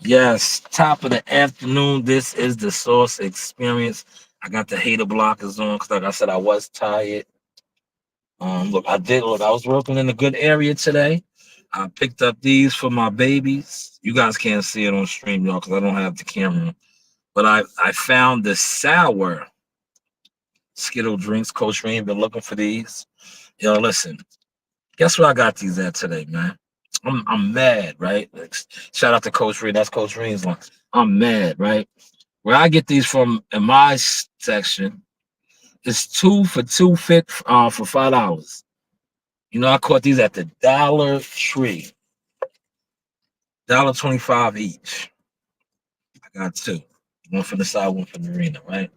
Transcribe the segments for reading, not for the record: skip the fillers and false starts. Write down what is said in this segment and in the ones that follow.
Yes, top of the afternoon. This is the Source Experience. I got the hater blockers on because, like I said, I was tired. Look, I was working in a good area today. I picked up these for my babies. You guys can't see it on stream, y'all, because I don't have the camera. But I found the sour Skittle drinks. Coach Reem been looking for these. Yo, listen. Guess where I got these at today, man? I'm mad, right? Like, shout out to Coach Reed. That's Coach Reed's one. I'm mad, right? Where I get these from in my section, it's two for for $5. You know, I caught these at the Dollar Tree, $1.25 each. I got two, one for the side, one for the arena, right?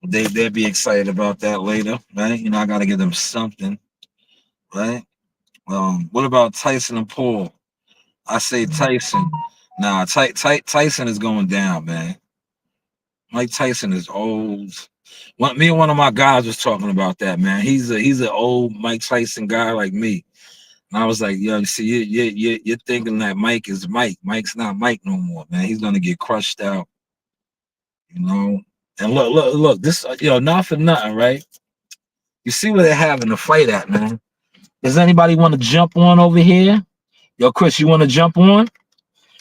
They'll be excited about that later, right? You know, I got to give them something, right? What about Tyson and Paul? I say Tyson. Nah, Tyson is going down, man. Mike Tyson is old. Me and one of my guys was talking about that, man. He's an old Mike Tyson guy like me. And I was like, yo, you see, you're thinking that Mike is Mike. Mike's not Mike no more, man. He's gonna get crushed out, you know. And look. This, not for nothing, right? You see where they're having the fight at, man. Does anybody want to jump on over here? Yo, Chris, you want to jump on?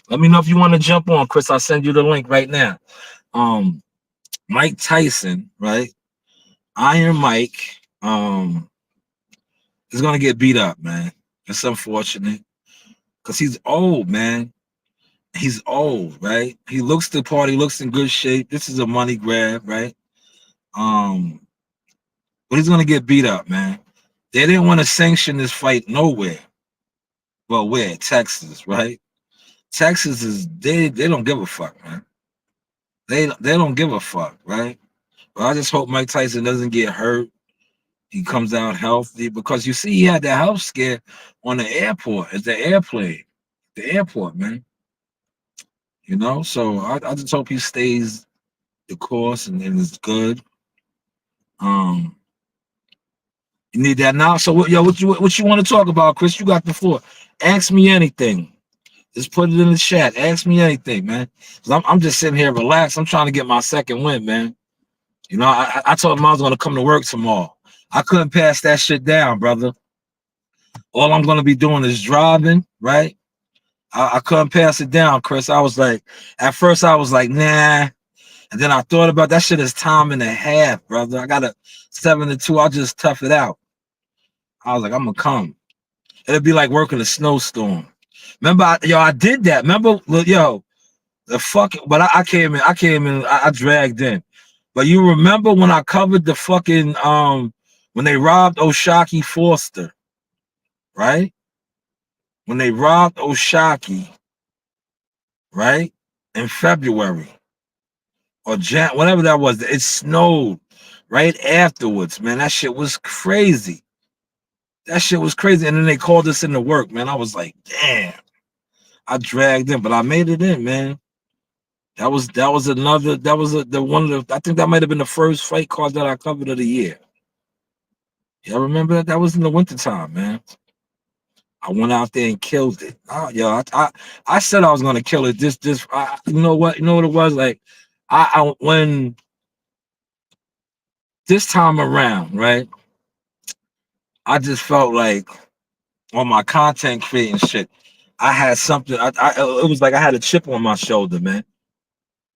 Let me know if you want to jump on, Chris. I'll send you the link right now. Um, Mike Tyson, right? Iron Mike, is gonna get beat up, man. It's unfortunate because he's old, man. He's old, right? He looks the part. He looks in good shape. This is a money grab, right? Um, but he's gonna get beat up, man. They didn't want to sanction this fight nowhere. Well, where? Texas, right? Texas is they don't give a fuck, man. They don't give a fuck, right? But I just hope Mike Tyson doesn't get hurt. He comes out healthy because you see he had that health scare on the airport at the airplane, the airport, man. You know, so I just hope he stays the course and is good. Um, you need that now. So what you want to talk about, Chris? You got the floor. Ask me anything. Just put it in the chat. Ask me anything, man. 'Cause I'm just sitting here relaxed. I'm trying to get my second win, man. You know, I told him I was gonna come to work tomorrow. I couldn't pass that shit down, brother. All I'm gonna be doing is driving, right? I couldn't pass it down, Chris. I was like, at first I was like, nah. And then I thought about that shit is time and a half, brother. I got a 7-2. I'll just tough it out. I was like, I'm gonna come. It'd be like working a snowstorm. Remember, I did that. Remember, the fucking, but I came in, I dragged in. But you remember when I covered the fucking when they robbed Oshaki Foster, right? When they robbed Oshaki, right? In February or whatever that was, it snowed right afterwards, man. That shit was crazy. That shit was crazy. And then they called us into work, man. I was like, damn. I dragged in, but I made it in, man. That was another, the one of the, I think that might have been the first fight card that I covered of the year. Y'all remember that? That was in the wintertime, man. I went out there and killed it. I said I was gonna kill it. You know what it was like. When this time around, right? I just felt like on my content creating shit, I had something. It was like I had a chip on my shoulder, man.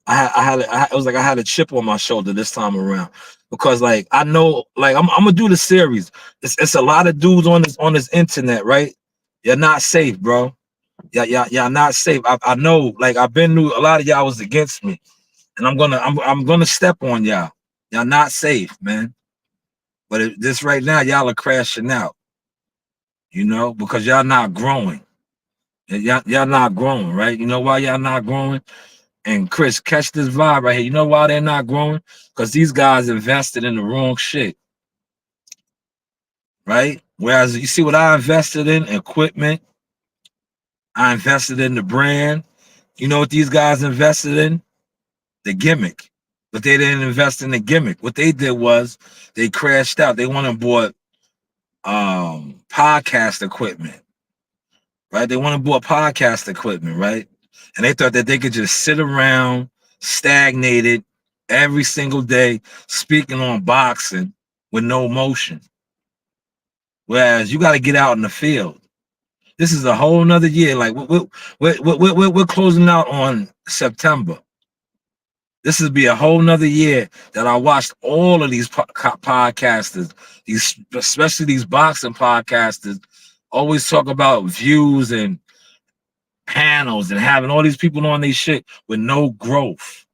It was like I had a chip on my shoulder this time around because like I know like I'm gonna do the series. It's a lot of dudes on this internet, right? You're not safe, bro. Y'all not safe. I know, like I've been through a lot of y'all was against me, and I'm gonna step on y'all. Y'all not safe, man. But this right now, y'all are crashing out, you know, because y'all not growing. Y'all not growing, right? You know why y'all not growing? And Chris, catch this vibe right here. You know why they're not growing? Because these guys invested in the wrong shit, right? Whereas you see what I invested in? Equipment. I invested in the brand. You know what these guys invested in? The gimmick. But they didn't invest in the gimmick. What they did was they crashed out. They went and bought podcast equipment, right? They went and bought podcast equipment, right? And they thought that they could just sit around, stagnated every single day, speaking on boxing with no motion. Whereas you got to get out in the field. This is a whole nother year. Like we're closing out on September. This would be a whole nother year that I watched all of these podcasters, especially these boxing podcasters, always talk about views and panels and having all these people on their shit with no growth.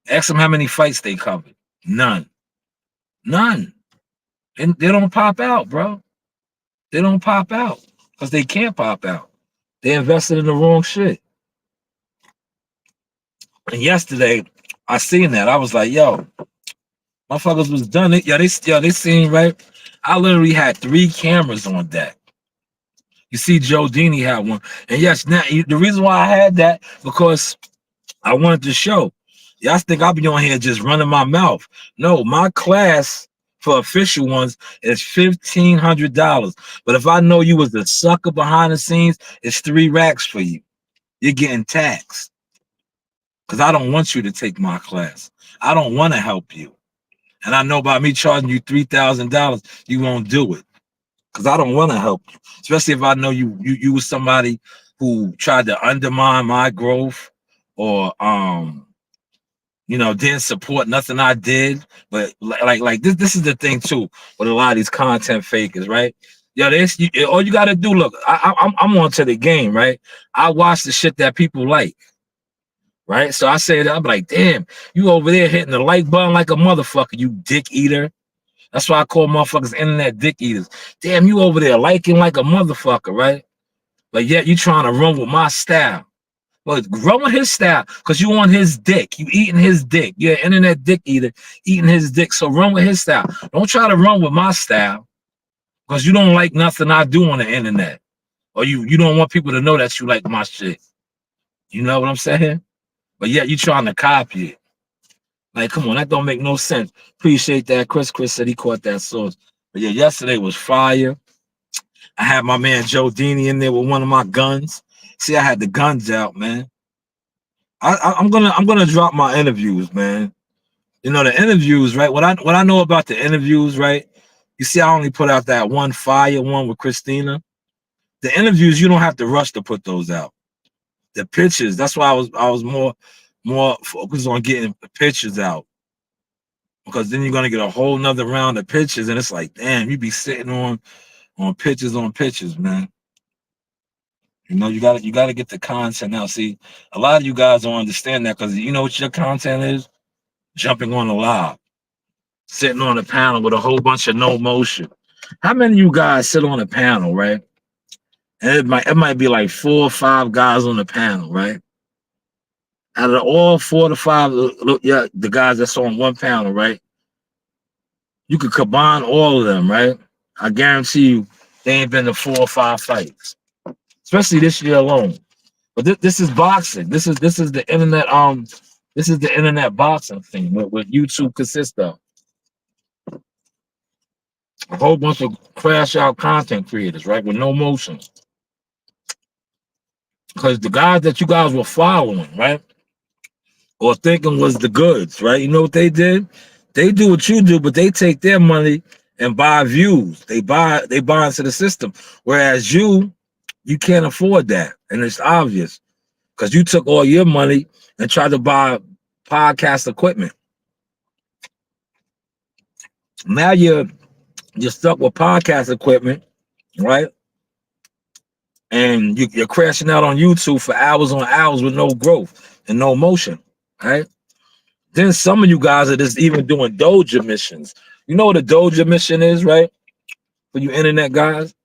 Ask them how many fights they covered. None. And they don't pop out, bro. They don't pop out because they can't pop out. They invested in the wrong shit. And yesterday, I seen that. I was like, yo, motherfuckers was done it. They seen, right? I literally had 3 cameras on deck. You see, Joe Dini had one. And yes, now the reason why I had that, because I wanted to show. Y'all think I'll be on here just running my mouth. No, my class for official ones is $1,500. But if I know you was a sucker behind the scenes, it's 3 racks for you. You're getting taxed. Because I don't want you to take my class. I don't want to help you. And I know by me charging you $3,000, you won't do it. Because I don't want to help you. Especially if I know you was somebody who tried to undermine my growth or didn't support nothing I did. But like this is the thing too with a lot of these content fakers, right? Yo, all you gotta do, look, I'm on to the game, right? I watch the shit that people like. Right? So I say that, I'm like, damn, you over there hitting the like button like a motherfucker, you dick eater. That's why I call motherfuckers internet dick eaters. Damn, you over there liking like a motherfucker, right? But yet you trying to run with my style. Well, run with his style, because you on his dick. You eating his dick. You're an internet dick eater, eating his dick. So run with his style. Don't try to run with my style, because you don't like nothing I do on the internet. Or you don't want people to know that you like my shit. You know what I'm saying? But yet you trying to copy it. Like, come on, that don't make no sense. Appreciate that. Chris said he caught that source. But yeah, yesterday was fire. I had my man Joe Dini in there with one of my guns. See, I had the guns out, man. I'm gonna drop my interviews, man. You know, the interviews, right? What I know about the interviews, right? You see, I only put out that one fire one with Christina. The interviews, you don't have to rush to put those out. The pictures, that's why I was more focused on getting the pictures out, because then you're gonna get a whole nother round of pictures, and it's like, damn, you be sitting on pictures, man. You know, you gotta get the content out. See, a lot of you guys don't understand that, because you know what your content is? Jumping on a live, sitting on a panel with a whole bunch of no motion. How many of you guys sit on a panel, right? And it might be like 4 or 5 guys on the panel, right? Out of all 4 to 5, the guys that's on one panel, right? You could combine all of them, right? I guarantee you, they ain't been to 4 or 5 fights, especially this year alone. But this is boxing. This is the internet. This is the internet boxing thing. What YouTube consists of. A whole bunch of crash out content creators, right, with no motion. Because the guys that you guys were following, right, or thinking was the goods, right? You know what they did? They do what you do, but they take their money and buy views. They buy into the system. Whereas you can't afford that. And it's obvious, because you took all your money and tried to buy podcast equipment. Now you're stuck with podcast equipment, right? And you're crashing out on YouTube for hours on hours with no growth and no motion, right? Then some of you guys are just even doing doja missions. You know what a doja mission is, right? For you internet guys,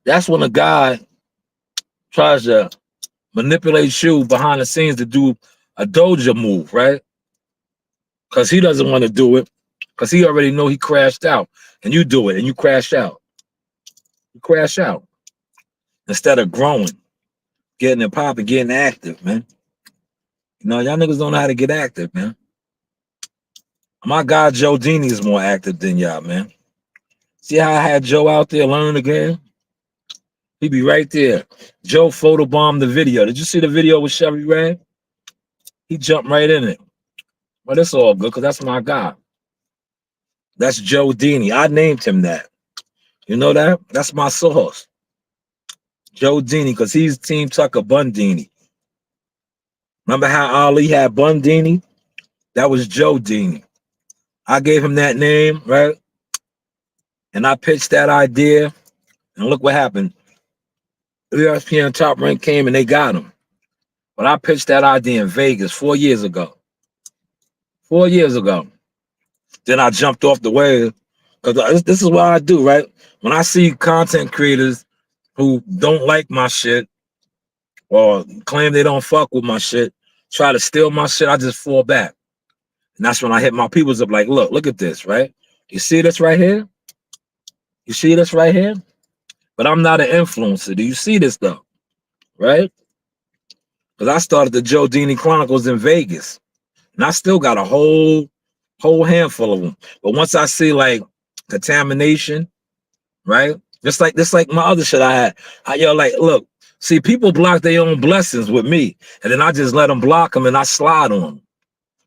that's when a guy tries to manipulate you behind the scenes to do a doja move, right? Because he doesn't want to do it, because he already know he crashed out, and you do it and you crash out. You crash out instead of growing, getting it popping, getting active, man. You know, y'all niggas don't know how to get active, man. My guy Joe Dini is more active than y'all, man. See how I had Joe out there learning the game? He be right there. Joe photobombed the video. Did you see the video with Chevy Red? He jumped right in it. But it's all good because that's my guy. That's Joe Dini. I named him that. You know that? That's my source. Joe Dini, because he's Team Tucker Bundini. Remember how Ali had Bundini? That was Joe Dini. I gave him that name, right? And I pitched that idea. And look what happened. ESPN Top Rank came and they got him. But I pitched that idea in Vegas 4 years ago. 4 years ago. Then I jumped off the wave. Because this is what I do, right? When I see content creators who don't like my shit or claim they don't fuck with my shit, try to steal my shit, I just fall back. And that's when I hit my peoples up like, look at this, right? You see this right here? You see this right here? But I'm not an influencer. Do you see this though? Right? Because I started the Joe Dini Chronicles in Vegas. And I still got a whole handful of them. But once I see like contamination, right? Just like my other shit I had. Like, look, see, people block their own blessings with me. And then I just let them block them and I slide on them.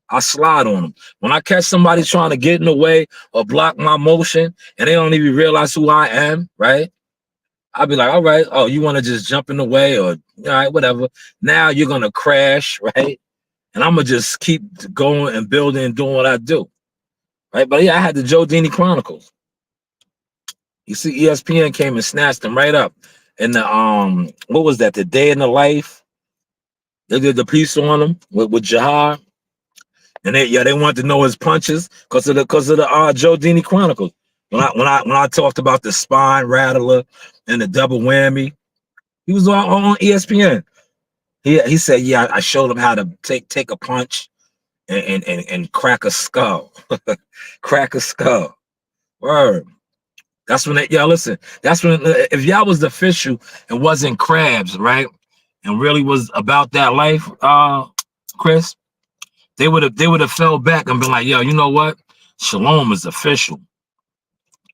I slide on them. When I catch somebody trying to get in the way or block my motion and they don't even realize who I am, right? I'll be like, all right, oh, you want to just jump in the way or, all right, whatever. Now you're going to crash, right? And I'm going to just keep going and building and doing what I do, right? But yeah, I had the Joe Dini Chronicles. You see, ESPN came and snatched them right up. And the, what was that? The Day in the Life. They did the piece on him with Jahar. And they wanted to know his punches because of the Joe Dini Chronicles. When I talked about the spine rattler and the double whammy, he was on ESPN. He said, yeah, I showed him how to take a punch and crack a skull. Crack a skull. Word. That's when listen, that's when if y'all was the official and wasn't crabs, right? And really was about that life, Chris, they would have fell back and been like, yo, you know what? Shalom is official.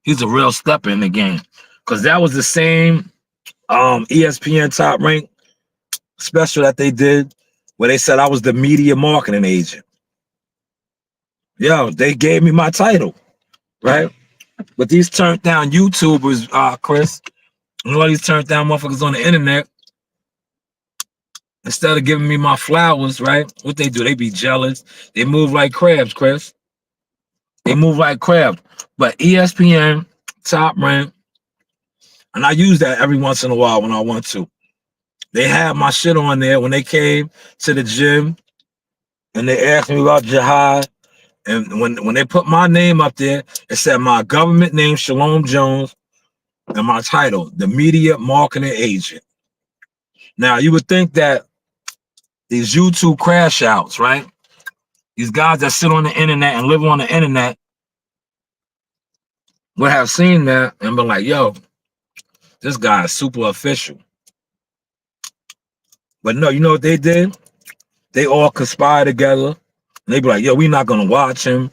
He's a real stepper in the game. Because that was the same ESPN Top Rank special that they did where they said I was the media marketing agent. Yo, they gave me my title, right? But these turned down YouTubers, Chris, and all these turned down motherfuckers on the internet, instead of giving me my flowers, right? What they do, they be jealous. They move like crabs, Chris. They move like crabs. But ESPN, Top Rank, and I use that every once in a while when I want to. They had my shit on there when they came to the gym and they asked me about Jihad. And when they put my name up there, it said my government name, Shalom Jones, and my title, the media marketing agent. Now, you would think that these YouTube crash outs, right? These guys that sit on the internet and live on the internet would have seen that and been like, yo, this guy is super official. But no, you know what they did? They all conspire together. And they be like, yo, we're not going to watch him.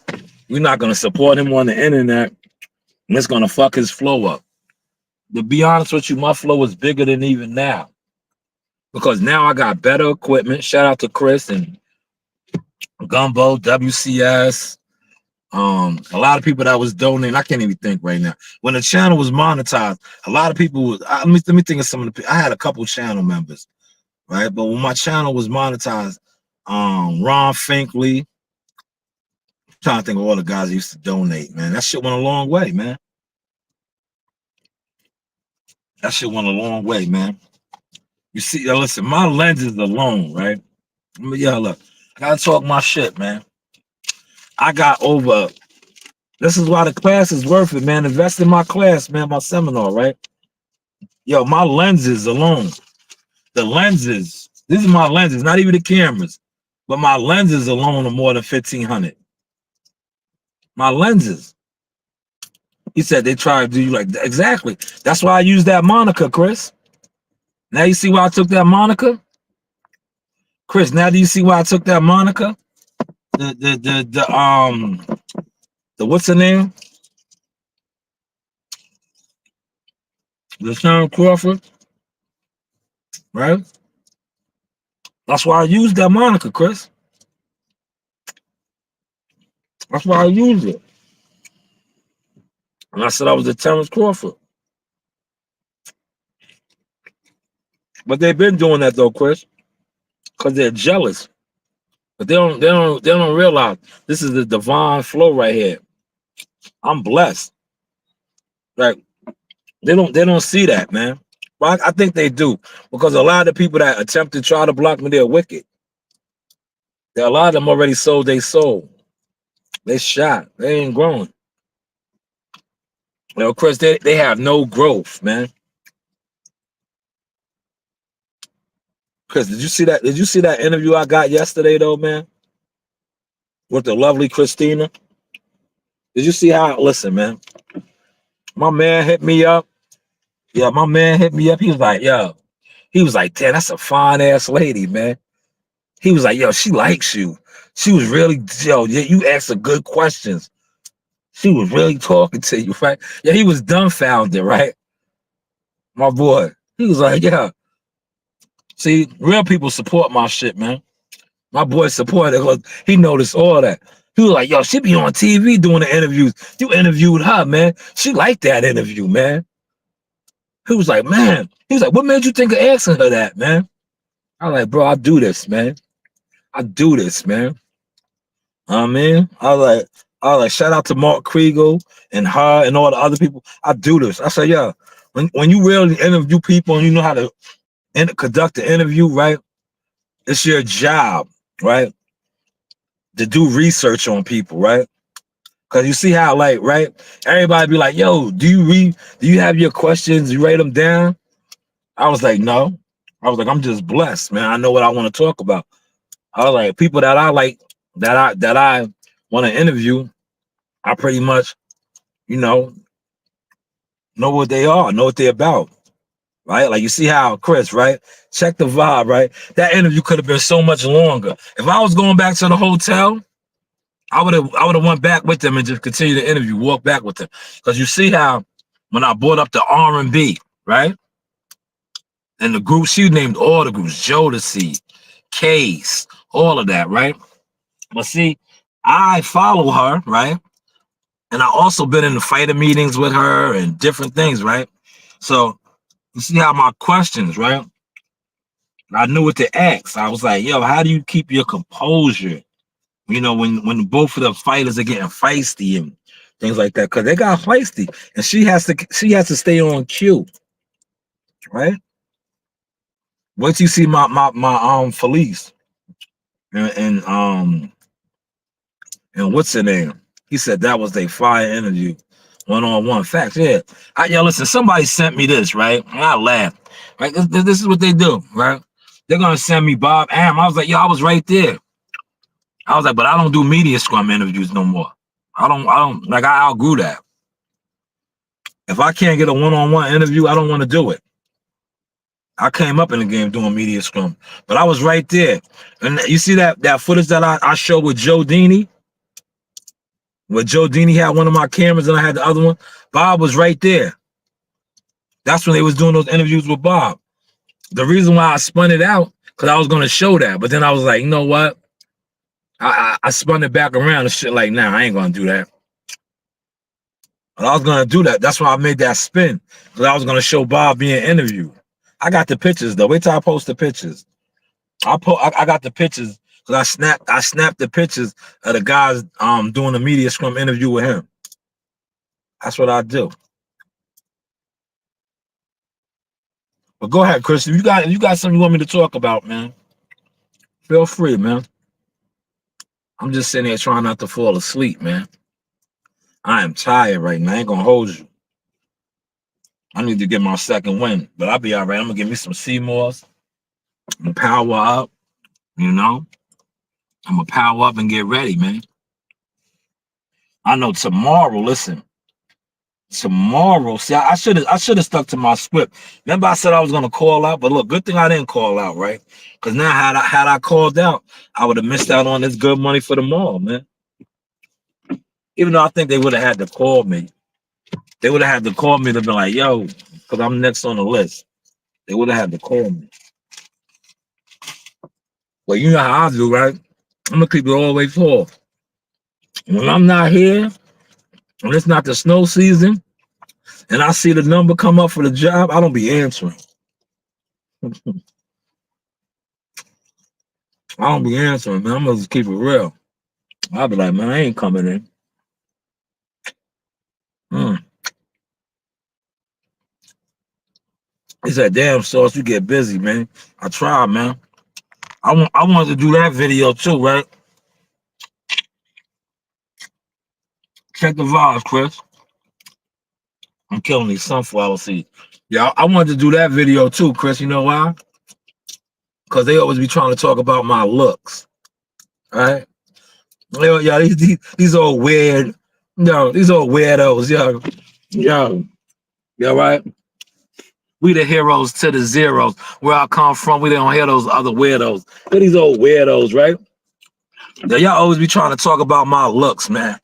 We're not going to support him on the internet. And it's going to fuck his flow up. To be honest with you, my flow is bigger than even now. Because now I got better equipment. Shout out to Chris and Gumbo, WCS. A lot of people that was donating. I can't even think right now. When the channel was monetized, a lot of people. Let me think of some of the. I had a couple channel members, right? But when my channel was monetized, Ron Finkley. I'm trying to think of all the guys that used to donate. Man, that shit went a long way, man. That shit went a long way, man. You see, listen, my lenses alone, right? Look, I gotta talk my shit, man. I got over. This is why the class is worth it, man. Invest in my class, man, my seminar, right? Yo, my lenses alone. The lenses, these are my lenses, not even the cameras, but my lenses alone are more than 1,500. My lenses. He said they try to do you like that. Exactly. That's why I use that moniker, Chris. Now you see why I took that moniker? Chris, now do you see why I took that moniker? The what's the name? The Sean Crawford. right? That's why I used that moniker, Chris. That's why I used it. And I said I was the Terrence Crawford. But they've been doing that though, Chris, because they're jealous. But they don't realize this is the divine flow right here. I'm blessed. Like they don't see that, man. But I think they do, because a lot of the people that attempt to try to block me, they're wicked. A lot of them already sold their soul. They shot. They ain't growing. Chris, they have no growth, man. Chris, did you see that? Did you see that interview I got yesterday though, man? With the lovely Christina? Did you see how? Listen, man. My man hit me up. Yeah, my man hit me up. He was like, yo. He was like, damn, that's a fine ass lady, man. He was like, yo, she likes you. She was really, yo, you asked her good questions. She was really talking to you, right? Yeah, he was dumbfounded, right? My boy. He was like, yeah. See, real people support my shit, man. My boy supported because he noticed all that. He was like, yo, she be on TV doing the interviews. You interviewed her, man. She liked that interview, man. He was like, man. He was like, what made you think of asking her that, man? I was like, bro, I do this, man. I do this, man. I mean, I was like, shout out to Mark Kriegel and her and all the other people. I do this. I say, yeah, when you really interview people and you know how to conduct the interview, right? It's your job, right? To do research on people, right? Because you see how, like, right? Everybody be like, yo, do you have your questions? You write them down? I was like, no. I was like, I'm just blessed, man. I know what I want to talk about. I was like, people that I like, that I want to interview, I pretty much, know what they are, know what they're about, right? Like you see how Chris, right? Check the vibe, right? That interview could have been so much longer. If I was going back to the hotel, I would have went back with them and just continued the interview, walk back with them. Because you see how when I brought up the R&B, right? And the group, she named all the groups, Jodeci, Case, all of that, right? But see, I follow her, right? And I also been in the fighter meetings with her and different things, right? So you see how my questions, right? I knew what to ask. I was like, yo, how do you keep your composure? When both of the fighters are getting feisty and things like that, because they got feisty, and she has to stay on cue, right? Once you see my Felice and what's her name? He said that was a fire interview, one-on-one. Facts, yeah. Listen, somebody sent me this, right? And I laughed. Right, this is what they do, right? They're gonna send me Bob Arum. I was like, yo, I was right there. I was like, but I don't do media scrum interviews no more. I don't like. I outgrew that. If I can't get a one-on-one interview, I don't want to do it. I came up in the game doing media scrum, but I was right there. And you see that footage that I showed with Joe Dini? Where Joe Dini had one of my cameras and I had the other one. Bob was right there. That's when they was doing those interviews with Bob. The reason why I spun it out, because I was going to show that. But then I was like, you know what? I spun it back around and shit like, nah, I ain't going to do that. But I was going to do that. That's why I made that spin. Because I was going to show Bob being interviewed. I got the pictures, though. Wait till I post the pictures. I got the pictures because I snapped the pictures of the guys doing a media scrum interview with him. That's what I do. But go ahead, Chris. If you got something you want me to talk about, man, feel free, man. I'm just sitting here trying not to fall asleep, man. I am tired right now. I ain't gonna hold you. I need to get my second win, but I'll be all right. I'm gonna give me some Seymours and power up. I'm gonna power up and get ready, man. I know tomorrow. Listen, tomorrow. See, I should have stuck to my script. Remember, I said I was gonna call out, but look, good thing I didn't call out, right? Because now, had I called out, I would have missed out on this good money for the mall, man. Even though I think they would have had to call me. They would have had to call me to be like, yo, because I'm next on the list. They would have had to call me. Well, you know how I do, right? I'm gonna keep it all the way full. When I'm not here, when it's not the snow season, and I see the number come up for the job, I don't be answering. I don't be answering, man. I'm gonna just keep it real. I'll be like, man, I ain't coming in. Mm. He said, damn, Sauce, you get busy, man. I try, man. I wanted to do that video too, right? Check the vibes, Chris. I'm killing these sunflower seeds. Yeah, I wanted to do that video too, Chris. You know why? Because they always be trying to talk about my looks, right? Yeah, these old weird, these old weirdos, yeah, right? We the heroes to the zeros. Where I come from, we don't hear those other weirdos. They're these old weirdos, right? Now, y'all always be trying to talk about my looks, man.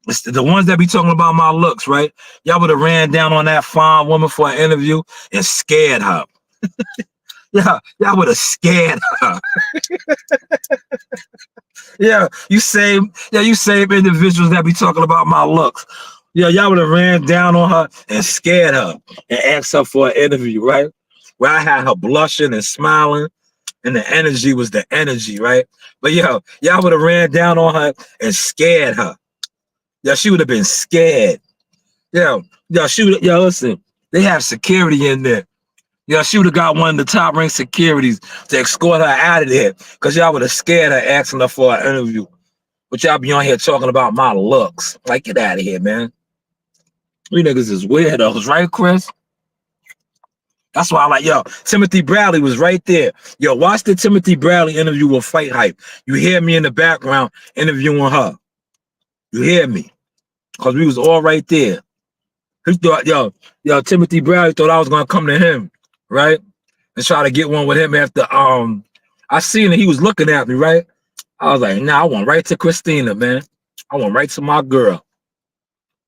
It's the ones that be talking about my looks, right? Y'all would have ran down on that fine woman for an interview and scared her. Yeah, y'all would have scared her. You same individuals that be talking about my looks. Yeah, y'all would have ran down on her and scared her and asked her for an interview, right? Where I had her blushing and smiling, and the energy was the energy, right? But y'all would have ran down on her and scared her. Yeah, she would have been scared. She would. Listen, they have security in there. Yeah, she would have got one of the top ranked securities to escort her out of there because y'all would have scared her asking her for an interview. But y'all be on here talking about my looks. Like, get out of here, man. You niggas is weirdos, right, Chris? That's why I like, Timothy Bradley was right there. Watch the Timothy Bradley interview with Fight Hype. You hear me in the background interviewing her. You hear me? Because we was all right there. He thought, Timothy Bradley thought I was going to come to him, right? And try to get one with him after, I seen that he was looking at me, right? I was like, nah, I went right to Christina, man. I went right to my girl.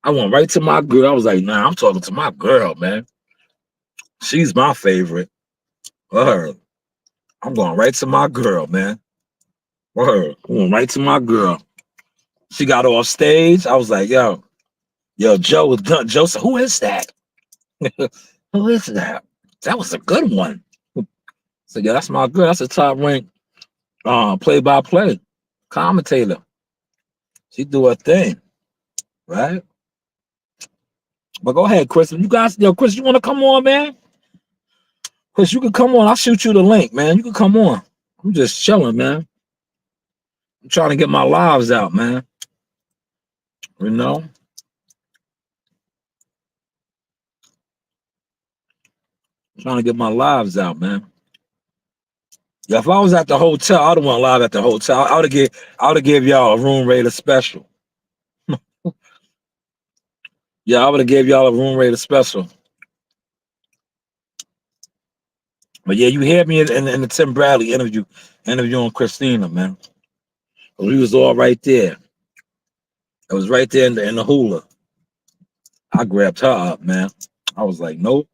I was like, nah, I'm talking to my girl, man. She's my favorite. Word. I'm going right to my girl, man. Word. I'm going right to my girl. She got off stage. I was like, yo, Joe was done. Joe said, who is that? Who is that? That was a good one. So, that's my girl. That's a top ranked play-by-play commentator. She do her thing, right? But go ahead, Chris. You guys, Chris, you want to come on, man? Chris, you can come on. I'll shoot you the link, man. You can come on. I'm just chilling, man. I'm trying to get my lives out, man. You know? Trying to get my lives out, man. Yeah, if I was at the hotel, I'd have went live at the hotel. I would have gave y'all a room rater special. Yeah, I would have gave y'all a room rater special. But yeah, you hear me in the Tim Bradley interviewing Christina, man. We was all right there. It was right there in the hula. I grabbed her up, man. I was like, nope.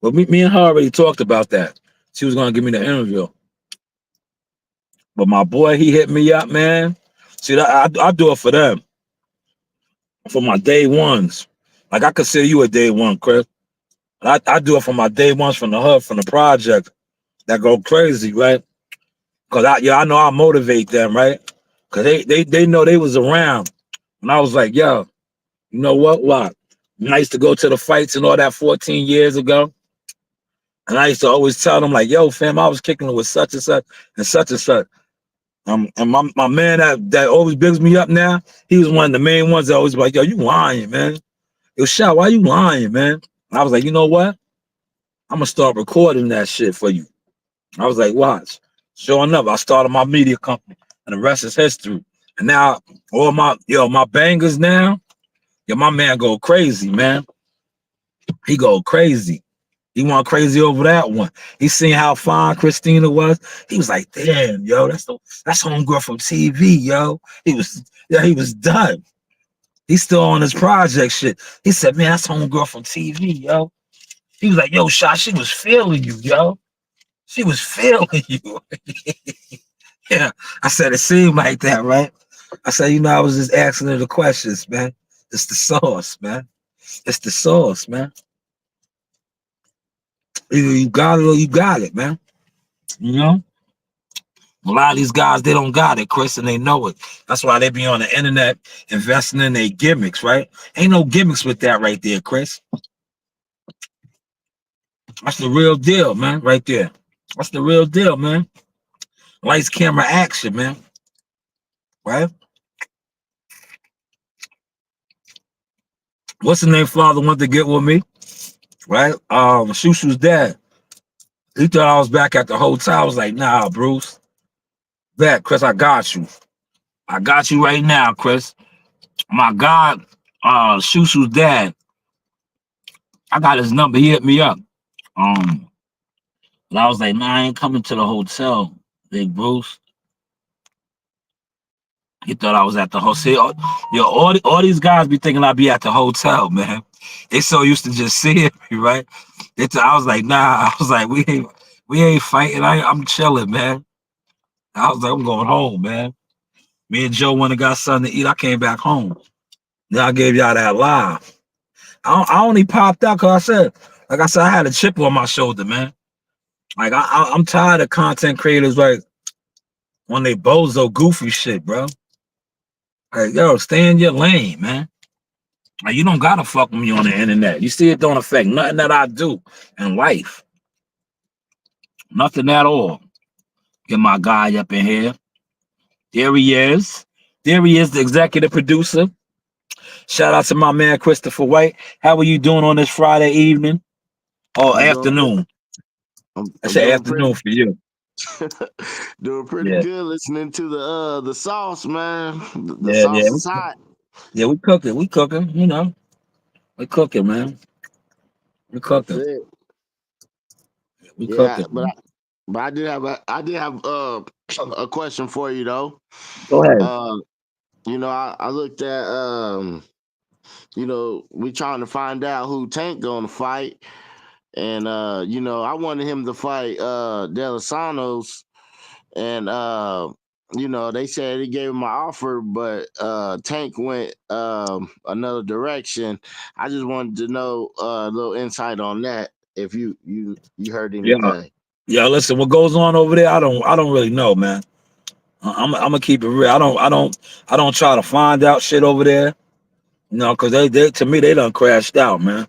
But me and her already talked about that. She was gonna give me the interview. But my boy, he hit me up, man. See, I do it for them. For my day ones. Like, I consider you a day one, Chris. I do it for my day ones from the hub, from the project that go crazy, right? Because I know I motivate them, right? Because they know they was around. And I was like, you know what? And I used to go to the fights and all that 14 years ago. And I used to always tell them, like, yo, fam, I was kicking it with such and such and such and such. And my man that always bigs me up now, he was one of the main ones that always be like, yo, you lying, man. Yo, Shot, why you lying, man? And I was like, you know what? I'm going to start recording that shit for you. I was like, watch. Sure enough, I started my media company, and the rest is history. And now, all my bangers now, my man go crazy, man. He go crazy. He went crazy over that one. He seen how fine Christina was. He was like, damn, yo, that's homegirl from TV, yo. He was done. He's still on his project shit. He said, man, that's homegirl from TV, yo. He was like, yo, Shot, she was feeling you, yo. She was feeling you. Yeah. I said it seemed like that, right? I said, I was just asking her the questions, man. It's the sauce, man. It's the sauce, man. Either you got it or you got it, man. You know? A lot of these guys, they don't got it, Chris, and they know it. That's why they be on the internet investing in their gimmicks, right? Ain't no gimmicks with that right there, Chris. That's the real deal, man, right there. That's the real deal, man. Lights, camera, action, man. Right? What's the name father wanted to get with me? Right? Shushu's dad. He thought I was back at the hotel. I was like, nah, Bruce. Back, Chris, I got you. I got you right now, Chris. My God, Shushu's dad. I got his number. He hit me up. And I was like, nah, I ain't coming to the hotel, Big Bruce. He thought I was at the hotel. Yo, all these guys be thinking I be at the hotel, man. They so used to just seeing me, right? I was like, nah. I was like, we ain't fighting. I'm chilling, man. I was like, I'm going home, man. Me and Joe went and got something to eat. I came back home. Then I gave y'all that live. I only popped out because like I said, I had a chip on my shoulder, man. Like I'm tired of content creators like when they bozo goofy shit, bro. Like, yo, stay in your lane, man. Like, you don't gotta fuck with me on the internet. You see, it don't affect nothing that I do in life. Nothing at all. Get my guy up in here. There he is. There he is, the executive producer. Shout out to my man Christopher White. How are you doing on this Friday evening or I'm doing good. afternoon? I I'm say doing pretty afternoon for you. doing pretty Yeah, good listening to the sauce, man. The yeah, sauce yeah. is hot. Yeah, we cooking. We cooking. We cooking, man. We That's cooking. it. We Yeah, cooking. Man. but I did have a question for you though. Go ahead. Uh I looked at we trying to find out who Tank gonna fight. And I wanted him to fight Delasanos. And they said he gave him my offer, but Tank went another direction. I just wanted to know a little insight on that. If you heard Yeah, anything. yeah. Listen, what goes on over there? I don't really know, man. I'm gonna keep it real. I don't try to find out shit over there. Because they to me they done crashed out, man.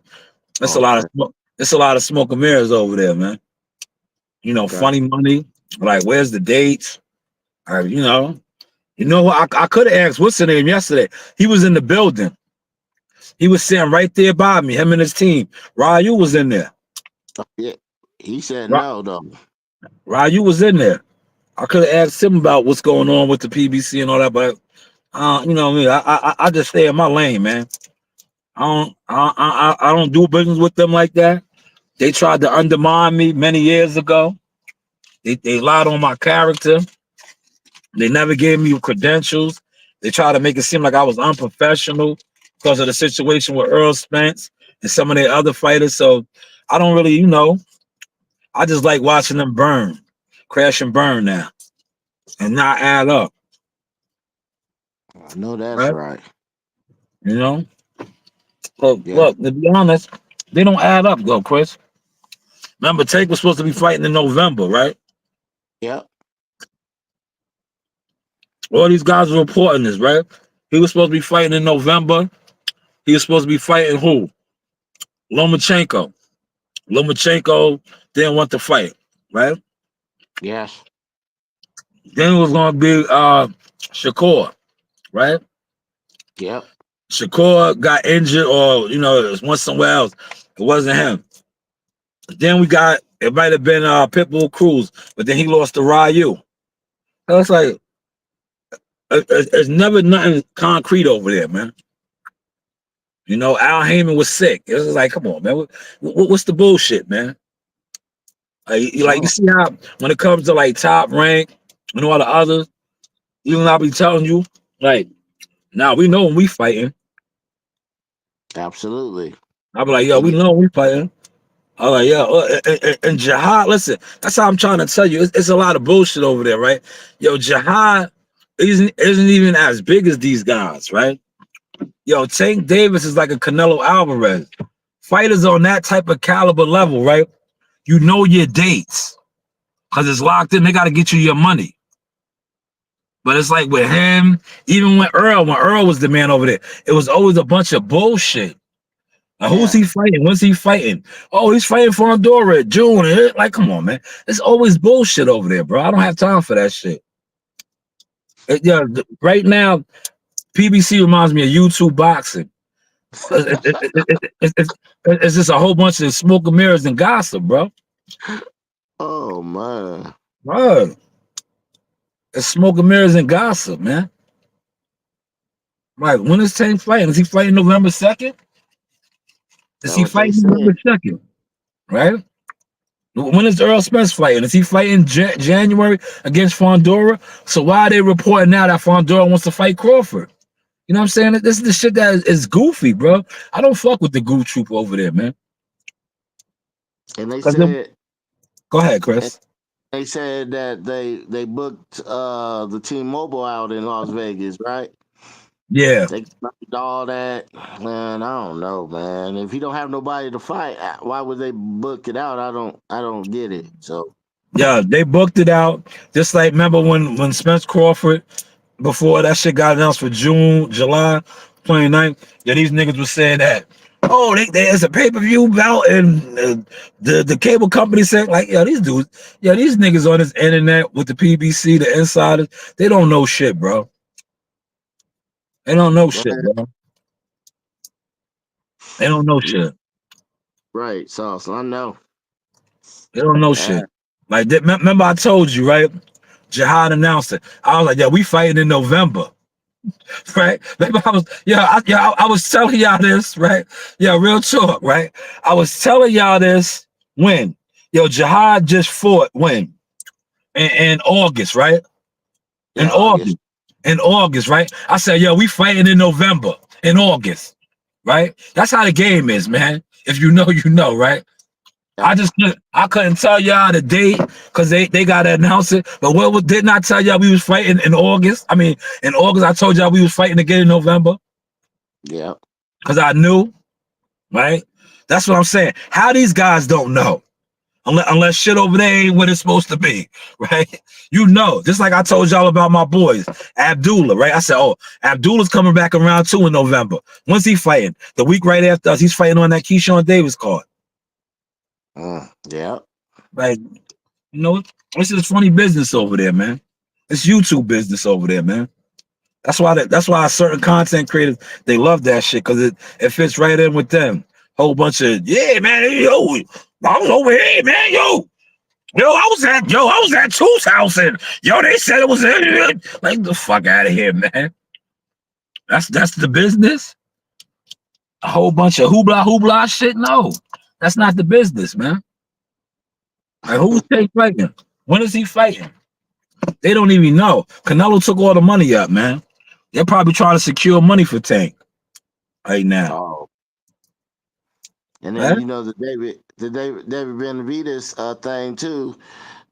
It's a lot of Okay, smoke. It's a lot of smoke and mirrors over there, man. okay. Funny money. Like, where's the dates? What? I could have asked what's the name yesterday. He was in the building. He was sitting right there by me. Him and his team. Ryu was in there. Yeah, he said Ra- no though. Ryu was in there. I could have asked him about what's going on with the PBC and all that, but you know me. I just stay in my lane, man. I don't do business with them like that. They tried to undermine me many years ago. They lied on my character. They never gave me credentials. They tried to make it seem like I was unprofessional because of the situation with Earl Spence and some of their other fighters. So I don't really, I just like watching them burn, crash and burn now, and not add up, I know that's right? right. You know. So Yeah, look, to be honest, they don't add up, though, Chris. Remember, Tank was supposed to be fighting in November, right? yep, All these guys were reporting this, right? He was supposed to be fighting in November. He was supposed to be fighting who? Lomachenko. Lomachenko didn't want to fight, right? yes, Then it was going to be Shakur, right? yep. Shakur got injured or, it went somewhere else. It wasn't him. Then it might have been Pitbull Cruz, but then he lost to Ryu. So it's like, there's never nothing concrete over there, man. Al Heyman was sick. It was like, come on, man. What's the bullshit, man? You Sure, see how when it comes to like top rank and all the others, even I'll be telling you, like, now we know when we fighting. absolutely. I'll be like, yo, And we you, know when we fighting. All right, yeah. And Jihad, listen, that's how I'm trying to tell you. It's a lot of bullshit over there, right? Yo, Jihad isn't even as big as these guys, right? Yo, Tank Davis is like a Canelo Alvarez. Fighters on that type of caliber level, right? You know your dates because it's locked in. They got to get you your money. But it's like with him, even when Earl was the man over there, it was always a bunch of bullshit. Like, who's Yeah. he fighting? When's he fighting? Oh, he's fighting for Honduras, June. Like, come on, man. It's always bullshit over there, bro. I don't have time for that shit. Yeah, right now, PBC reminds me of YouTube boxing. It's just a whole bunch of smoke and mirrors and gossip, bro. Oh man. Bro, it's smoke and mirrors and gossip, man. Like, when is Tank fighting? Is he fighting November 2nd? Is That's he what they fighting said. November 2nd? Right? When is Earl Spence fighting? Is he fighting January against Fondora? So why are they reporting now that Fondora wants to fight Crawford? You know what I'm saying? This is the shit that is goofy, bro. I don't fuck with the goof troop over there, man. And they 'Cause said go ahead, and Chris. they said that they booked the T-Mobile out in Las Vegas, right? Yeah. They booked all that. Man, I don't know, man. If you don't have nobody to fight, why would they book it out? I don't get it. So Yeah, they booked it out. Just like remember when Spence Crawford, before that shit got announced for July 29th, yeah, these niggas were saying that, oh, there's a pay-per-view bout, and the cable company said, like, yeah, these dudes, yeah, these niggas on this internet with the PBC, the insiders, they don't know shit, bro. They don't know shit, bro. They don't know shit. right, so I know. They don't know Uh, shit. Like, remember I told you, right? Jihad announced it. I was like, yeah, we fighting in November. Right? Maybe I was telling y'all this, right? Yeah, real talk, right? I was telling y'all this when Jihad just fought when in August, right? In yeah, August. August, in August, right? I said, yo, we fighting in November, in August, right? That's how the game is, man. If you know, you know, right? Yeah, I couldn't tell y'all the date because they got to announce it. But didn't I tell y'all we was fighting in August? I mean, in August I told y'all we was fighting again in November yeah. because I knew, right? That's what I'm saying. How these guys don't know unless shit over there ain't what it's supposed to be, right? You know, just like I told y'all about my boys, Abdullah, right? I said, oh, Abdullah's coming back around too in November. When's he fighting? The week right after us, he's fighting on that Keyshawn Davis card. Yeah. Like, you know, this is funny business over there, man. It's YouTube business over there, man. That's why certain content creators they love that shit because it fits right in with them. Whole bunch of yeah, man. Yo, I was over here, man. I was at 2000. Yo, they said it was like the fuck out of here, man. That's the business. A whole bunch of hoopla shit. No, that's not the business, man. Like who's Tank fighting? When is he fighting? They don't even know. Canelo took all the money up, man. They're probably trying to secure money for Tank right now. Oh, and then Right? the David Benavides thing too.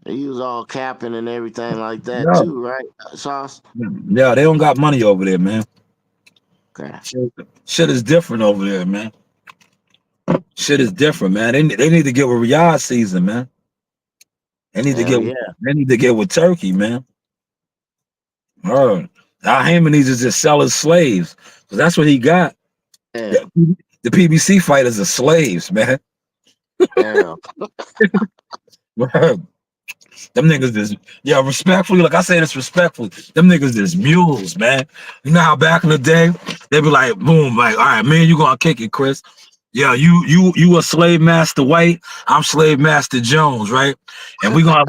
He was all capping and everything like that Yeah. too, right? Sauce. Yeah, they don't got money over there, man. Okay. Shit is different over there, man. Shit is different, man. They need to get with Riyadh season, man. They need to Hell get yeah. they need to get with Turkey, man. Al Heyman needs to just sell his slaves. Because that's what he got. Yeah. The PBC fighters are slaves, man. Yeah. Them niggas is respectfully, like I say this respectfully, them niggas is mules, man. You know how back in the day, they be like, boom, like, all right, man, you gonna kick it, Chris. Yeah, you a slave master White, I'm slave master Jones, right? And we gonna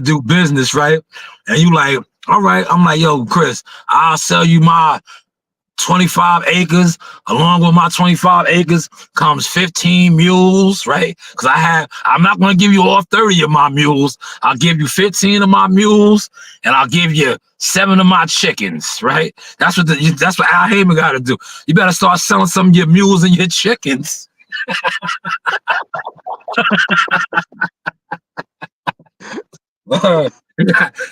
do business, right? And you like, all right, I'm like, yo, Chris, I'll sell you my 25 acres. Along with my 25 acres comes 15 mules, right? Because I'm not going to give you all 30 of my mules. I'll give you 15 of my mules, and I'll give you 7 of my chickens, right? That's what Al Heyman got to do. You better start selling some of your mules and your chickens.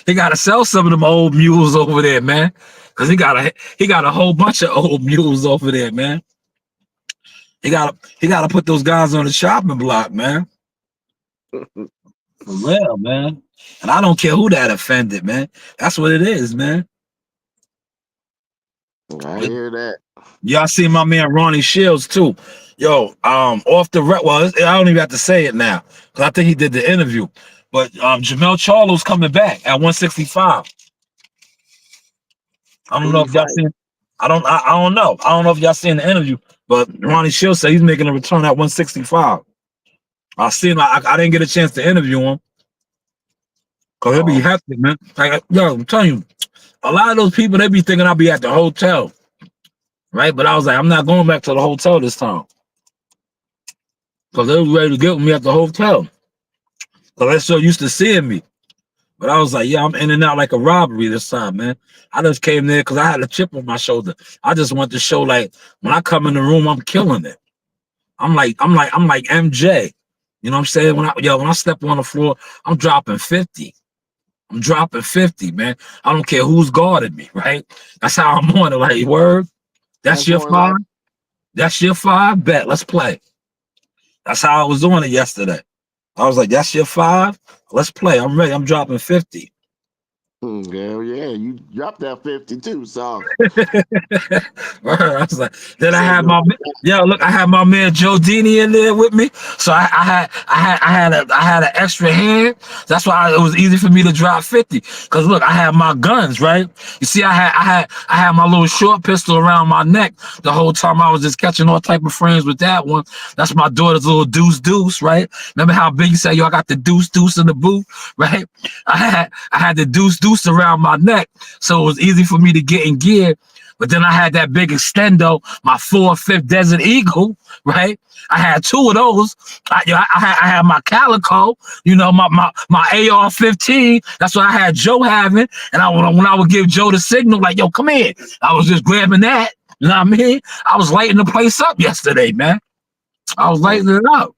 He got to sell some of them old mules over there, man. Cause he got a whole bunch of old mules over there, man. He got to put those guys on the chopping block, man. For real, man. And I don't care who that offended, man. That's what it is, man. I hear that. Y'all see my man Ronnie Shields too. Yo, off the well, I don't even have to say it now because I think he did the interview. But Jamel Charlo's coming back at 165. I don't Who know he if y'all fight? seen. I don't know. I don't know if y'all seen the interview, but Ronnie Shields said he's making a return at 165. I seen. I didn't get a chance to interview him because he'll be Oh, hectic, man. Like, yo, I'm telling you, a lot of those people they be thinking I'll be at the hotel, right? But I was like, I'm not going back to the hotel this time because they was ready to get me at the hotel. Because they're so used to seeing me. But I was like, yeah, I'm in and out like a robbery this time, man. I just came there because I had a chip on my shoulder. I just want to show like when I come in the room, I'm killing it. I'm like MJ. You know what I'm saying? When I step on the floor, I'm dropping 50. I'm dropping 50, man. I don't care who's guarding me, right? That's how I'm on it. Like, word, that's that's your more like. five. That's your five. Bet. Let's play. That's how I was doing it yesterday. I was like, that's your five. Let's play. I'm ready. I'm dropping 50. Hell yeah, you dropped that 52. So I was like, then I save had your my look, I had my man Joe Dini in there with me. So I had an extra hand. That's why it was easy for me to drop 50. Cause look, I had my guns, right? You see, I had my little short pistol around my neck the whole time. I was just catching all type of frames with that one. That's my daughter's little deuce, right? Remember how Big you said, yo, I got the deuce in the booth, right? I had the deuce around my neck, so it was easy for me to get in gear. But then I had that big extendo, my 4.5 Desert Eagle, right? I had two of those. I had my Calico, my AR-15. That's what I had Joe having. And when I would give Joe the signal, like, yo, come here, I was just grabbing that. You know what I mean? I was lighting the place up yesterday, man. I was lighting it up.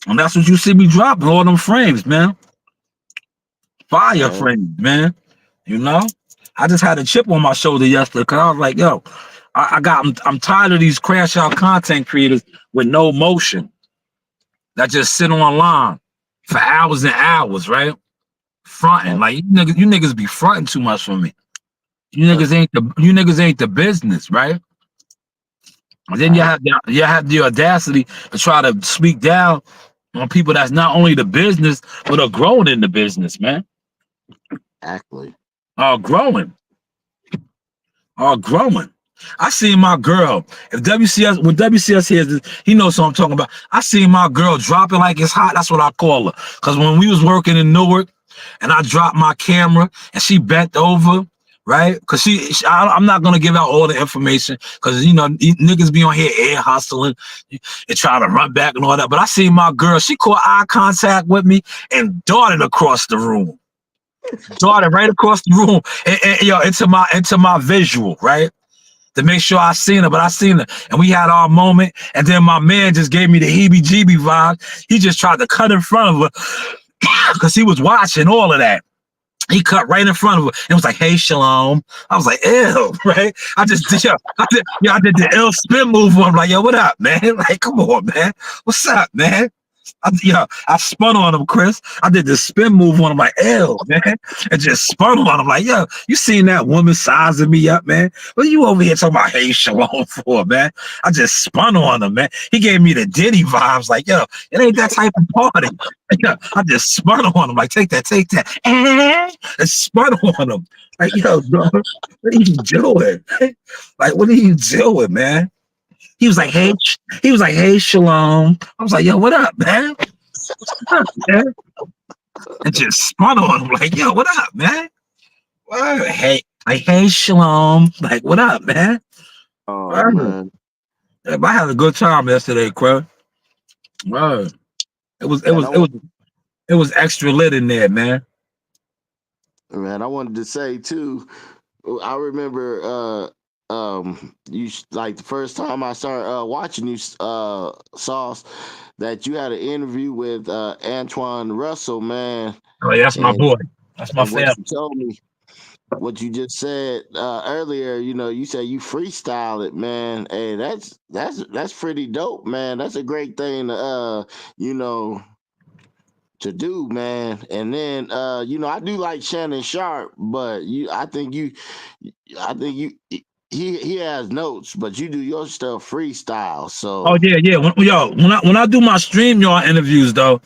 And that's what you see me dropping, all them frames, man. Fire man, frames, man. You know? I just had a chip on my shoulder yesterday because I was like, yo, I'm tired of these crash out content creators with no motion that just sit online for hours and hours, right? Fronting. Like you niggas be fronting too much for me. You niggas ain't the business, right? And then right, you have the audacity to try to speak down on people that's not only the business, but are growing in the business, man. exactly. Are growing. Are growing. I seen my girl. If when WCS hears this, he knows what I'm talking about. I seen my girl drop it like it's hot. That's what I call her. Cause when we was working in Newark, and I dropped my camera, and she bent over, right? Cause I'm not gonna give out all the information, cause niggas be on here air hustling and trying to run back and all that. But I seen my girl. She caught eye contact with me and darted across the room. Darted right across the room, into my visual, right? To make sure I seen her, but I seen her. And we had our moment. And then my man just gave me the heebie-jeebie vibe. He just tried to cut in front of her because he was watching all of that. He cut right in front of her and was like, hey, Shalom. I was like, ew, right? I did the ill spin move on him. Like, yo, what up, man? Like, come on, man. What's up, man? I spun on him, Chris. I did the spin move on him, like, ew, man. And just spun on him, like, yo, you seen that woman sizing me up, man? What are you over here talking about, hey, Shalom for, man? I just spun on him, man. He gave me the Diddy vibes, like, yo, it ain't that type of party. I just spun on him, like, take that. And spun on him. Like, yo, bro, what are you doing? Like, what are you doing, man? He was like, hey, Shalom. I was like, yo, what up, man? What's up, man? And just spun on him, like, yo, what up, man? What? Hey, Shalom. Like, what up, man? Oh Word. man, Yeah, but I had a good time yesterday, Crow. Word. It was it man, was I it want, was it was extra lit in there, man. man, I wanted to say too. I remember you like the first time I started watching you, Sauce, that you had an interview with Antoine Russell, man, Oh, yeah, that's my and boy. That's my what family. you told me, what you just said earlier. You know, you said you freestyle it, man. Hey, that's pretty dope, man. That's a great thing to you know, to do, man. And then you know, I do like Shannon Sharp, but I think he has notes, but you do your stuff freestyle. Oh So yeah, yeah. When I do my stream y'all interviews though,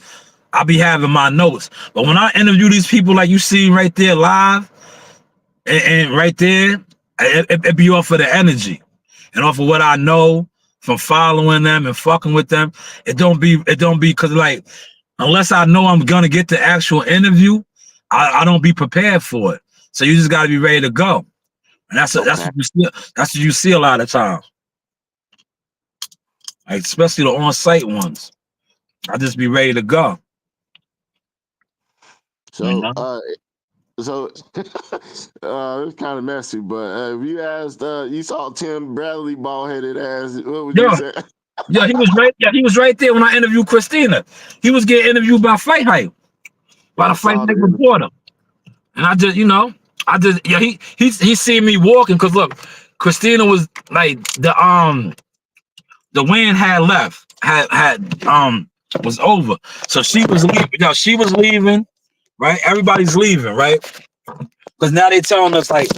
I be having my notes. But when I interview these people like you see right there live, and right there, it be off of the energy and off of what I know from following them and fucking with them. It don't be because like unless I know I'm gonna get the actual interview, I don't be prepared for it. So you just gotta be ready to go. And that's okay. what you see. That's what you see a lot of times, like especially the on-site ones. I just be ready to go. You So know? so it's kind of messy, but if you asked, you saw Tim Bradley bald headed ass, what would you Yeah, say? yeah, he was right. Yeah, he was right there when I interviewed Christina. He was getting interviewed by Fight Hype, by Yeah, the I Fight saw the Hype interview. reporter. And yeah, he see me walking because look, Christina was like the wind had left, had was over. So she was leaving. She was leaving, right? Everybody's leaving, right? Because now they telling us like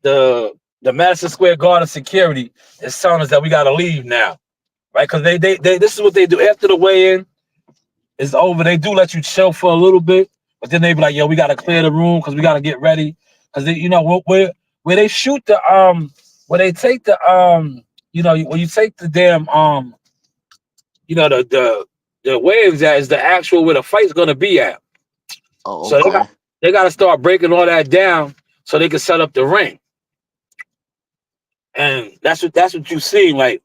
the the Madison Square Garden security is telling us that we gotta leave now, right? Because they this is what they do after the weigh-in is over. They do let you chill for a little bit, but then they be like, yo, we gotta clear the room because we gotta get ready. Because they, where they shoot the where they take the when you take the damn the waves at is the actual where the fight's gonna be at. Oh, So okay. they got to start breaking all that down so they can set up the ring. And that's what you see. Like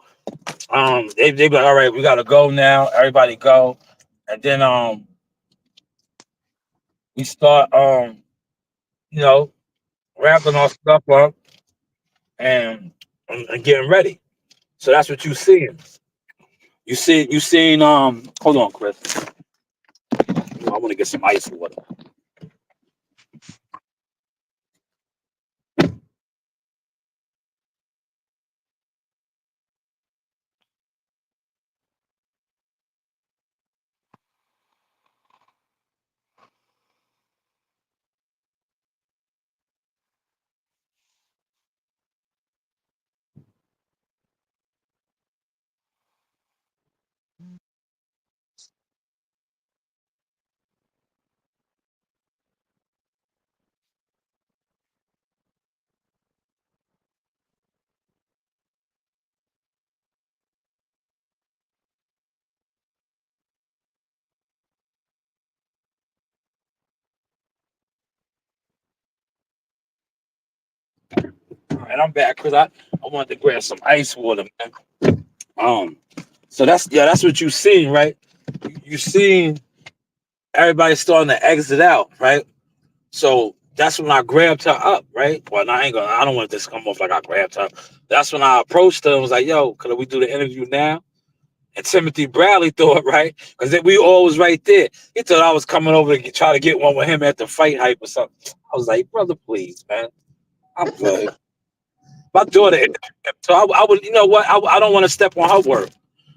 they be like, all right, we gotta go now. Everybody go, and then we start you know wrapping our stuff up and getting ready. So that's what you seeing. You seen hold on, Chris. I want to get some ice water. All right, I'm back because I wanted to grab some ice water, man. Um, so that's what you seen, right? You seen everybody starting to exit out, right? So that's when I grabbed her up, right? Well, I don't want this to come off like I grabbed her. That's when I approached her and was like, yo, could we do the interview now? And Timothy Bradley thought, right? Because we all was right there. He thought I was coming over to try to get one with him at the fight hype or something. I was like, brother, please, man. I'm good. My daughter, so I would, you know what? I don't want to step on her word.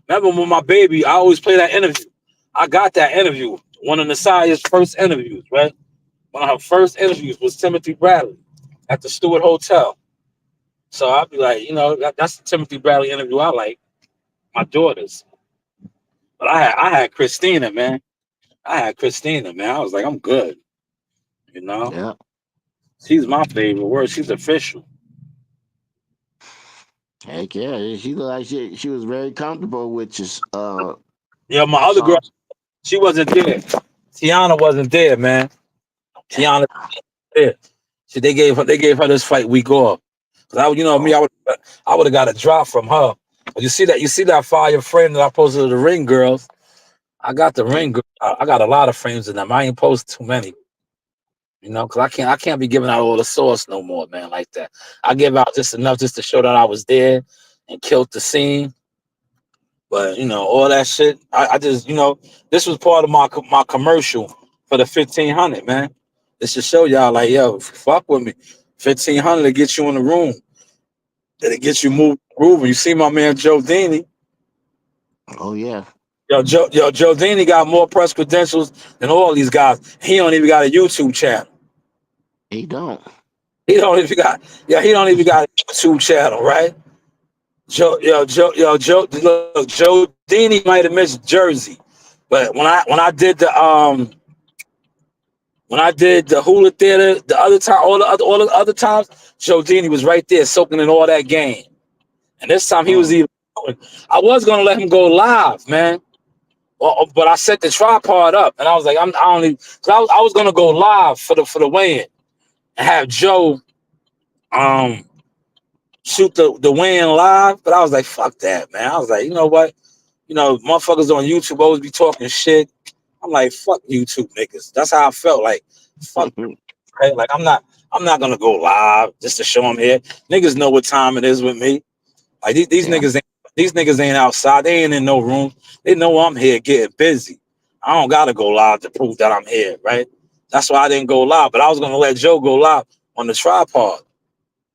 Remember when my baby, I always play that interview. I got that interview. One of Nasiah's first interviews, right? One of her first interviews was Timothy Bradley at the Stewart Hotel. So I'd be like, that's the Timothy Bradley interview I like. My daughters. But I had Christina, man. I had Christina, man. I was like, I'm good. You know, Yeah. she's my favorite word. She's official. Heck yeah. She looked like she was very comfortable with just My other girl, sauce. she wasn't there. Tiana wasn't there, man. Tiana there. See, they gave her this fight week off. Cause me, Oh, I would have got a drop from her. But you see that fire frame that I posted of the ring girls. I got the yeah. ring girl. I got a lot of frames in them. I ain't posted too many. You know, because I can't be giving out all the sauce no more, man, like that. I give out just enough just to show that I was there and killed the scene. But all that shit, I just this was part of my commercial for the 1500, man. This should show y'all like, yo, fuck with me. 1500 to get you in the room. That it gets you moving. You see my man Joe Dini. Oh yeah, Joe Dini got more press credentials than all these guys. He don't even got a YouTube channel. he don't. He don't even got a YouTube channel, right? Joe Dini might have missed Jersey, but when I did the Hula Theater the other time, all the other times, Joe Dini was right there soaking in all that game. And this time he was Mm. even. I was gonna let him go live, man. But I set the tripod up, and I was like, I don't even. Cause I was gonna go live for the weigh-in and have Joe shoot the weigh-in live. But I was like, fuck that, man. I was like, you know what? Motherfuckers on YouTube always be talking shit. I'm like, fuck YouTube niggas. That's how I felt. Like, fuck, right? Like, I'm not gonna go live just to show them here. Niggas know what time it is with me. Like Yeah. these niggas ain't outside. They ain't in no room. They know I'm here getting busy. I don't gotta go live to prove that I'm here, right? That's why I didn't go live. But I was gonna let Joe go live on the tripod.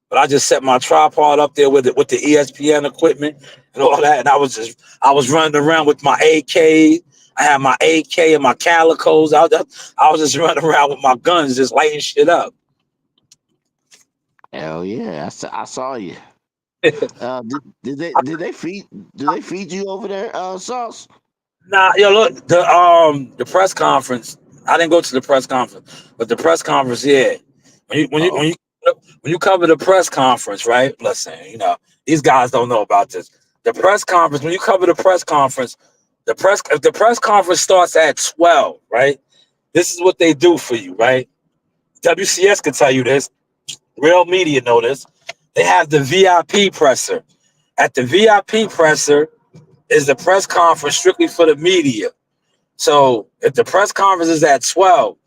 But I just set my tripod up there with the ESPN equipment and all that. And I was running around with my AK. I had my AK and my calicos. I was just running around with my guns, just lighting shit up. Hell yeah, I saw you. Did they feed you over there, Sauce? Nah, yo, look, the press conference. I didn't go to the press conference, but the press conference, yeah. When you when you when Oh, you when you cover the press conference, right? Listen, these guys don't know about this. The press conference, when you cover the press conference, if the press conference starts at 12, right? This is what they do for you, right? WCS can tell you this. Real media know this. They have the VIP presser. At the VIP presser is the press conference strictly for the media. So if the press conference is at 12,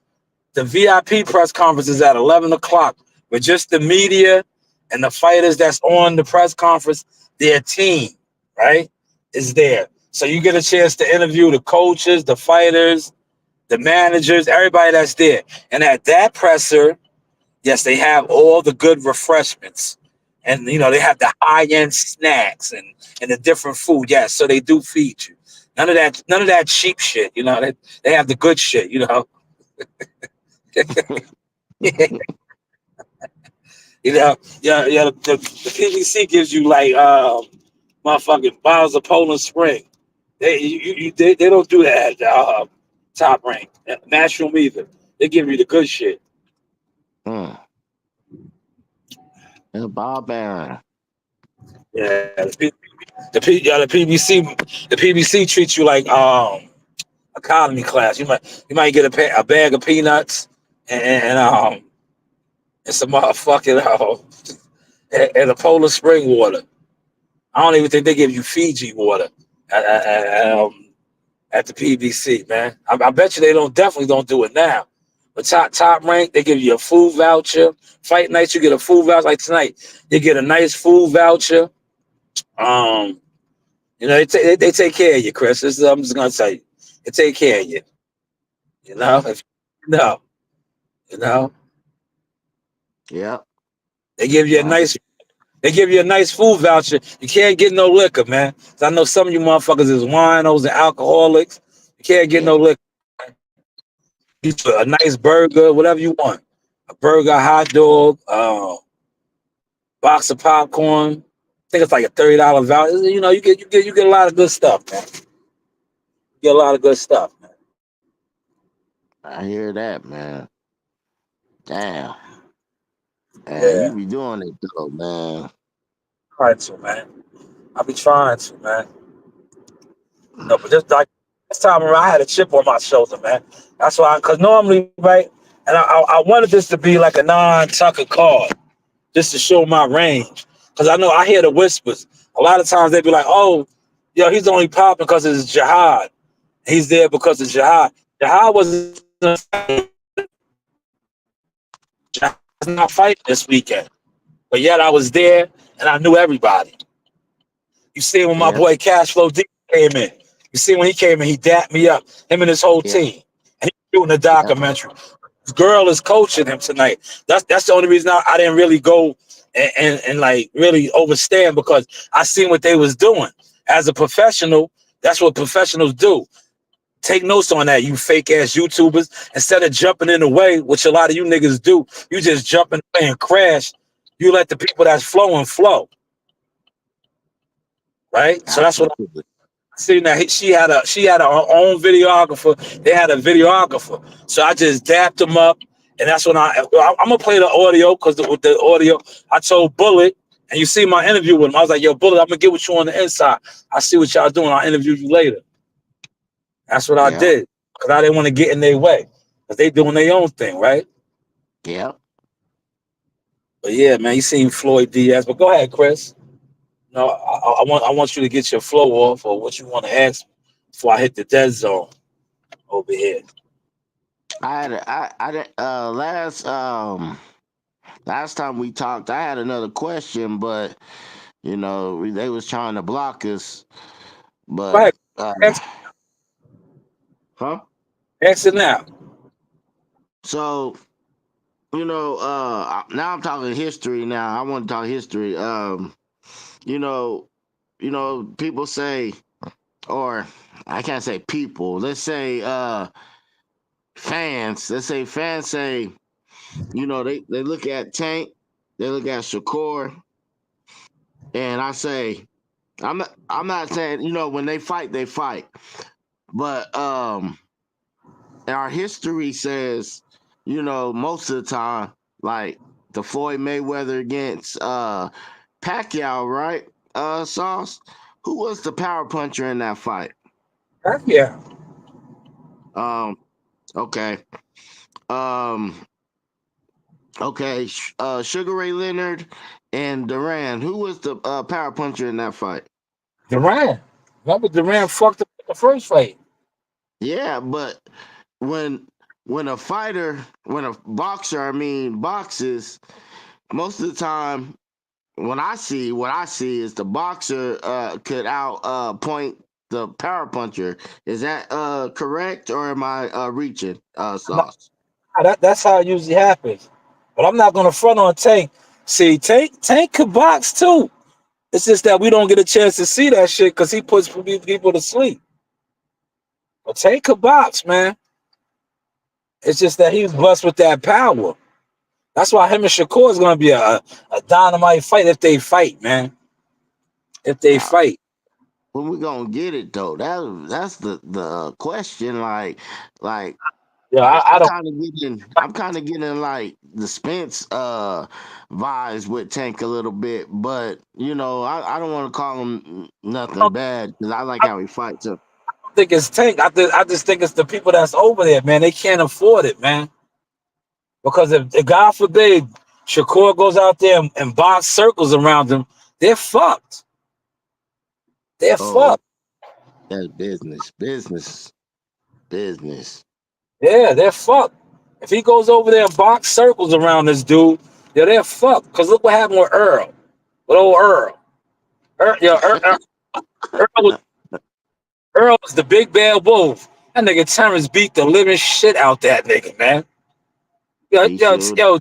the VIP press conference is at 11 o'clock with just the media and the fighters that's on the press conference, their team, right, is there. So you get a chance to interview the coaches, the fighters, the managers, everybody that's there. And at that presser, yes, they have all the good refreshments. And they have the high-end snacks and the different food. Yes, so they do feed you. None of that cheap shit. They have the good shit, Yeah, the PVC gives you like motherfucking bottles of Poland Spring. They don't do that at the Top Rank. Natural either. They give you the good shit. mm. And Bob Aaron. Yeah, the PBC treats you like economy class. You might get a bag of peanuts and some motherfucking and a Polar Spring water. I don't even think they give you Fiji water at, at, at, um, at the PBC, man. I bet you they definitely don't do it now. But top rank, they give you a food voucher. Fight nights, you get a food voucher. Like tonight, you get a nice food voucher. Um, they take care of you, Chris. I'm just gonna tell you, they take care of you. If no, you know, Yep. they give you a I can. nice They give you a nice food voucher. You can't get no liquor, man. 'Cause I know some of you motherfuckers is winos and alcoholics. You can't get Yeah. no liquor. You get a nice burger, whatever you want. A burger, a hot dog, box of popcorn. I think it's like a $30 voucher. You get a lot of good stuff, man. You get a lot of good stuff, man. I hear that, man. Damn. Man, Yeah, you be doing it though, man. try to, man. I be trying to, man. No, but just like this time around, I had a chip on my shoulder, man. That's why, because normally, right, and I wanted this to be like a non-tucker card, just to show my range. Because I know I hear the whispers. A lot of times they be like, oh, yo, he's only popping because it's jihad. He's there because of jihad. Jihad wasn't Ja's not fighting this weekend. But yet I was there and I knew everybody. You see when my Yeah. boy Cashflow D came in. You see when he came in, he dapped me up, him and his whole Yeah. team. And he's doing the Yeah. documentary. This girl is coaching him tonight. That's the only reason I didn't really go and like really overstand, because I seen what they was doing. As a professional, that's what professionals do. Take notes on that, you fake ass YouTubers. Instead of jumping in the way, which a lot of you niggas do, you just jump in the way and crash. You let the people that's flowing flow. Right? So that's what Absolutely. I see now. She had her own videographer. They had a videographer. So I just dapped them up. And that's when I'm gonna play the audio, because with the audio, I told Bullet, and you see my interview with him. I was like, yo, Bullet, I'm gonna get with you on the inside. I see what y'all doing. I'll interview you later. That's what I Yeah. did. Because I didn't want to get in their way. Because they doing their own thing, right? Yeah. But yeah, man, you seen Floyd Diaz. But go ahead, Chris. No, I want you to get your flow off, or what you want to ask before I hit the dead zone over here. Last time we talked, I had another question, but they was trying to block us. Go But ahead. Ask, huh? ask it now. So now I'm talking history. Now I want to talk history. You know, people say, or I can't say people. Let's say fans. Let's say fans say, they look at Tank, they look at Shakur, and I say, I'm not saying, when they fight, but our history says, most of the time, like the Floyd Mayweather against Pacquiao, right? Sauce. Who was the power puncher in that fight? Yeah. Okay. Um, okay. Sugar Ray Leonard and Duran. Who was the power puncher in that fight? Durant. Remember Durant fucked up the first fight. Yeah, but when when a boxer, boxes, most of the time, what I see is the boxer could out point the power puncher. Is that correct, or am I reaching, No, Sauce? that's how it usually happens. But I'm not gonna front on Tank. See, Tank could box too. It's just that we don't get a chance to see that shit because he puts people to sleep. But Tank could box, man. It's just that he's blessed with that power. That's why him and Shakur is gonna be a dynamite fight if they fight, man. If they Now, fight. when we gonna get it though? That's the question. Like Yeah, I don't. I'm kind of getting like the Spence vibes with Tank a little bit, but I don't want to call him nothing bad because I like how he fights. So Think it's Tank. I just think it's the people that's over there, man. They can't afford it, man. Because if God forbid Shakur goes out there and box circles around them, they're fucked. They're oh, fucked. that's business. Yeah, they're fucked. If he goes over there and box circles around this dude, yeah, they're fucked. Because look what happened with Earl. With old Earl. Earl, Earl was the big bad wolf. That nigga Terrence beat the living shit out that nigga, man. Yo, He yo, should. yo,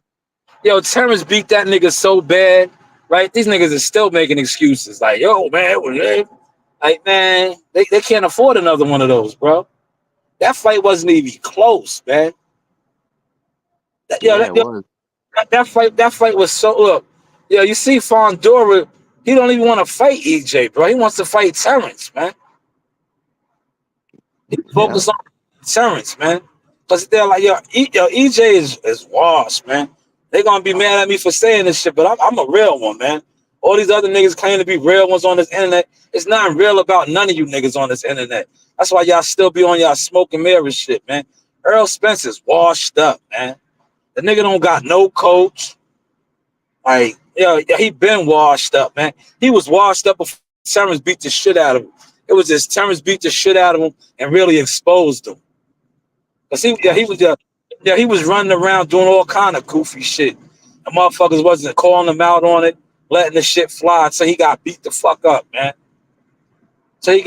yo, Terrence beat that nigga so bad, right? These niggas are still making excuses. Like, yo, man, like, man, they can't afford another one of those, bro. That fight wasn't even close, man. Yeah, it was. That fight was so look. Yeah, you see Fondora, he don't even want to fight EJ, bro. He wants to fight Terrence, man. He Yeah, focus on Terrence, man. Cause they're like, yo, EJ is washed, man. They gonna be mad at me for saying this shit, but I'm a real one, man. All these other niggas claim to be real ones on this internet. It's not real about none of you niggas on this internet. That's why y'all still be on y'all smoke and mirror shit, man. Earl Spencer's washed up, man. The nigga don't got no coach. Like, he been washed up, man. He was washed up before Terrence beat the shit out of him. It was just Terrence beat the shit out of him and really exposed him. Cause he was Yeah, he was running around doing all kind of goofy shit. The motherfuckers wasn't calling him out on it, letting the shit fly. So he got beat the fuck up, man. But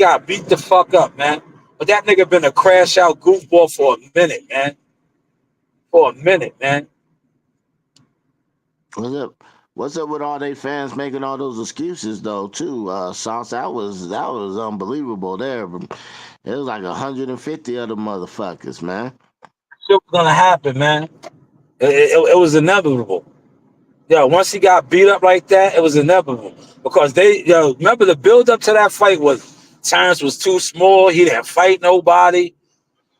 that nigga been a crash out goofball for a minute, man. What's up? What's up with all they fans making all those excuses though? Too, Sauce. That was unbelievable. There, it was like 150 other motherfuckers, man. Shit was gonna happen, man. It was inevitable. Yo, once he got beat up like that, it was inevitable because remember the build up to that fight was Terrence was too small. He didn't fight nobody.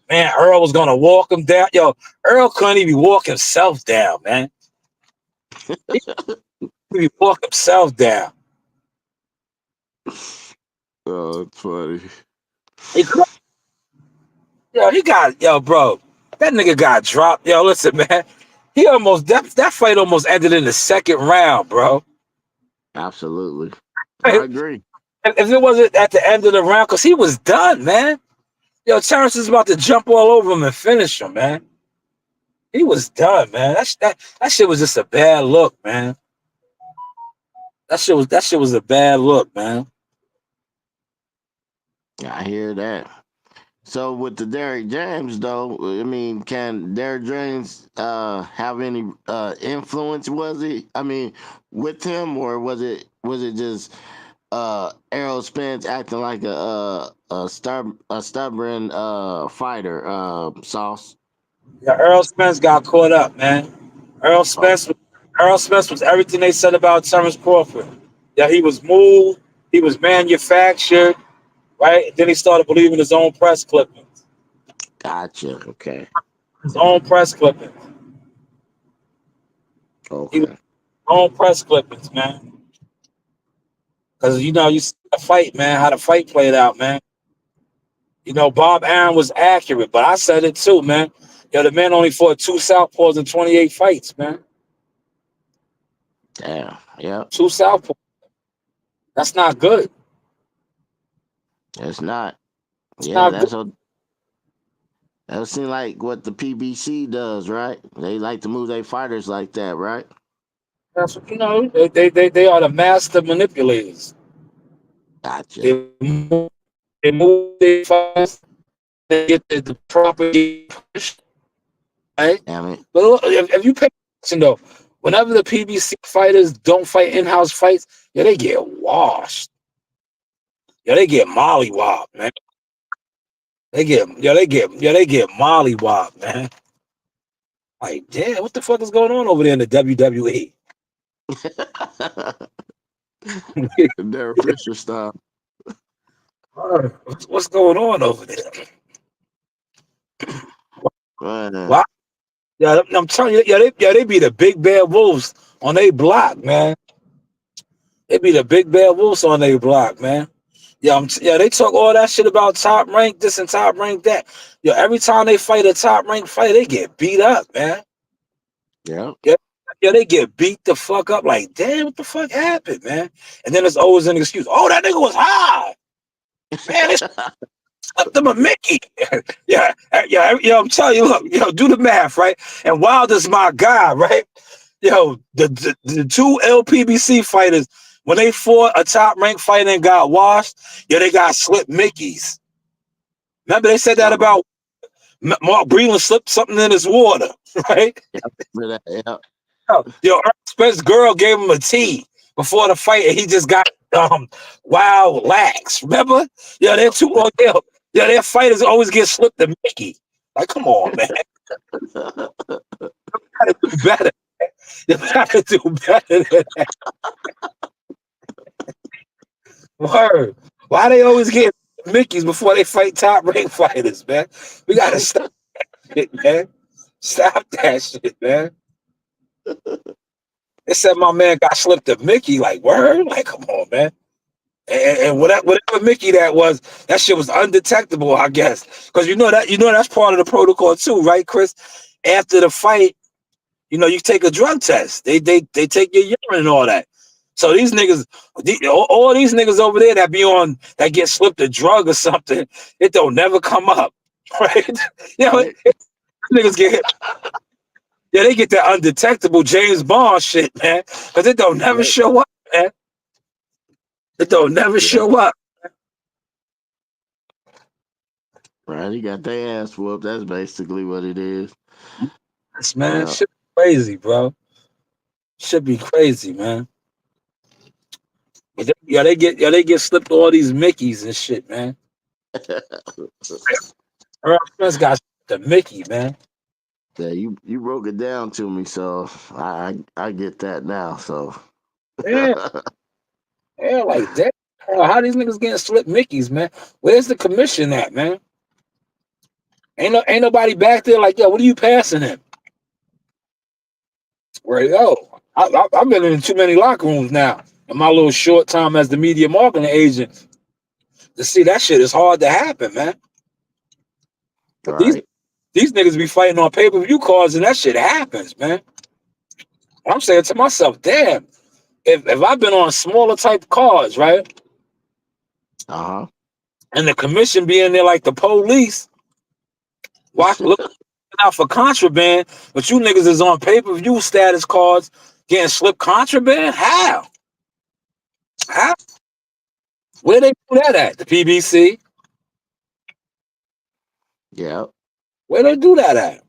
Man, Earl was gonna walk him down. Yo, Earl couldn't even walk himself down, man. He couldn't even walk himself down. Oh, it's funny. Bro, that nigga got dropped. Yo, listen, man. That fight almost ended in the second round, bro. Absolutely, I agree. If it wasn't at the end of the round, because he was done, man. Yo, Terrence is about to jump all over him and finish him, man. He was done, man. That shit was just a bad look, man. That shit was a bad look, man. I hear that. So with the Derrick James though, I mean, can Derrick James have any influence? Was he? I mean, with him, or was it just Errol Spence acting like a stubborn fighter? Sauce. Yeah, Earl Spence got caught up, man. Earl Spence was everything they said about Terrence Crawford. Yeah, he was moved, he was manufactured, right? Then he started believing his own press clippings. Gotcha. Okay. His own press clippings. He was Okay. own press clippings, man. Because you see the fight, man, how the fight played out, man. Bob Aaron was accurate, but I said it too, man. Yo, the man only fought 2 southpaws in 28 fights, man. Damn. Yep. 2 southpaws. That's not good. It's not. It's Yeah, not good. that's what. That seems like what the PBC does, right? They like to move their fighters like that, right? That's what they are the master manipulators. Gotcha. They move their fights, they get the proper push, right? Damn it. But look, if you pay attention though, whenever the PBC fighters don't fight in-house fights, yeah, they get washed. Yeah, they get mollywopped, man. They get mollywopped, man. Like, damn, what the fuck is going on over there in the WWE? Derek Fisher style. What's going on over there? Man. Wow. Yeah, I'm telling you, they be the big bad wolves on their block, man. They be the big bad wolves on their block, man. Yeah, they talk all that shit about top rank this and top rank that. Yo, every time they fight a top rank fighter, they get beat up, man. Yep. Yeah, they get beat the fuck up. Like, damn, what the fuck happened, man? And then there's always an excuse. Oh, that nigga was high, man. They slapped him a Mickey. yeah. I'm telling you, look, do the math, right? And Wilder's my guy, right? The 2 LPBC fighters, when they fought a top ranked fighter and got washed, they got slipped Mickeys. Remember they said that about Mark Breland slipped something in his water, right? Yep. Earl Spence girl gave him a tea before the fight, and he just got wild lax. Remember? Yeah, they're too long. Yeah, their fighters always get slipped a Mickey. Like, come on, man. You gotta do better. You gotta do better than that. Word. Why they always get Mickeys before they fight top ranked fighters, man? We gotta stop that shit, man. Stop that shit, man. They said my man got slipped a Mickey. Like, word? Like, come on, man. And whatever Mickey that was, that shit was undetectable, I guess. Because that's part of the protocol too, right, Chris? After the fight, you take a drug test. They take your urine and all that. So these niggas, all these niggas over there that get slipped a drug or something, it don't never come up, right? Niggas get hit. Yeah, they get that undetectable James Bond shit, man. Because it don't never show up, man. It don't never show up. Right, he got their ass whooped. That's basically what it is. Yes, man. Yeah. Shit be crazy, bro. Should be crazy, man. But they get slipped all these Mickeys and shit, man. Earl Spence got the Mickey, man. Yeah, you broke it down to me, so I get that now. So Yeah, yeah, like that. How these niggas getting slipped Mickeys, man? Where's the commission at, man? Ain't nobody back there like, yo, what are you passing him? Where yo, I've been in too many locker rooms now in my little short time as the media marketing agent to see that shit is hard to happen, man. But right, these niggas be fighting on pay-per-view cards and that shit happens, man. I'm saying to myself, damn, if I've been on smaller type cards, right? uh And the commission being there like the police, look out for contraband, but you niggas is on pay-per-view status cards getting slipped contraband? How? How? Where they do that at? The PBC? yeah, Where they do that at?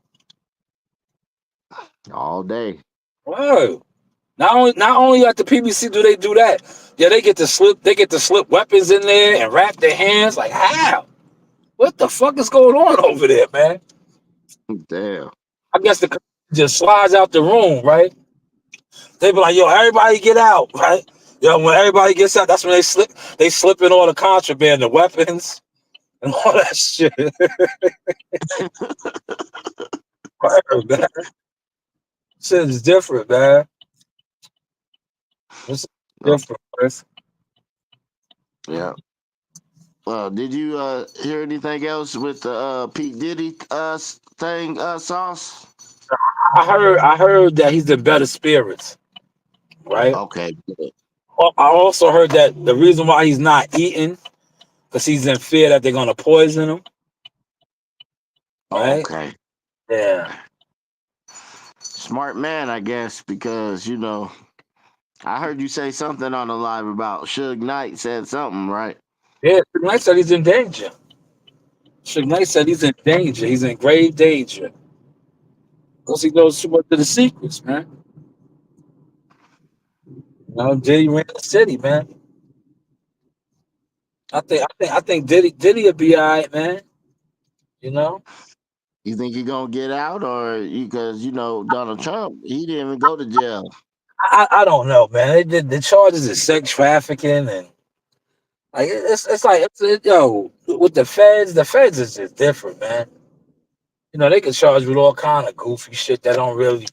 all day. Whoa. Not only at the PBC do they do that, yeah, they get to slip weapons in there and wrap their hands. Like how? What the fuck is going on over there, man? Damn. I guess the commission just slides out the room, right? They be like, yo, everybody get out, right? Yo, when everybody gets out, that's when they slip in all the contraband, the weapons, and all that shit. Word, man. Shit is different, man. It's Oh, different, Chris. yeah. Well, did you hear anything else with the Pete Diddy thing, Sauce? I heard that he's in better spirits, right? Okay, good. I also heard that the reason why he's not eating because he's in fear that they're gonna poison him, right? Okay. Yeah. Smart man, I guess, because I heard you say something on the live about Suge Knight said something, right? Yeah, Suge Knight said he's in danger. Suge Knight said he's in danger. He's in grave danger. Because he knows too much of the secrets, man. You know, Diddy ran the city, man. I think Diddy will be all right, man. You know? You think he gonna get out, or because Donald Trump, he didn't even go to jail. I don't know, man. They did the charges of sex trafficking and like it's like yo, with the feds is just different, man. You know, they can charge with all kind of goofy shit that don't really.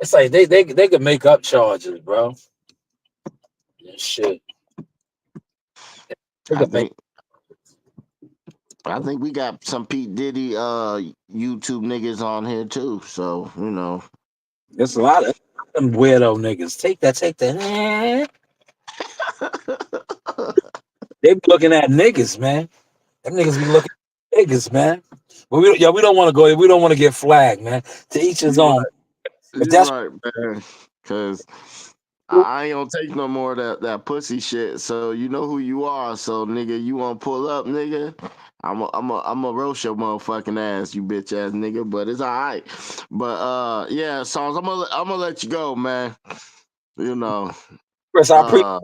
It's like they can make up charges, bro. And shit, they I can make. think I think we got some Pete Diddy YouTube niggas on here too. So There's a lot of them weirdo niggas. Take that. They be looking at niggas, man. Them niggas be looking at niggas, man. But we don't want to go there. We don't want to get flagged, man. To each his you own. right, If you that's right, man. Cause I ain't gonna take no more of that pussy shit. So you know who you are. So nigga, you wanna pull up, nigga? I'm a roast your motherfucking ass, you bitch ass nigga. But it's all right. But yeah, songs. I'm gonna let you go, man. You know. Chris, Uh,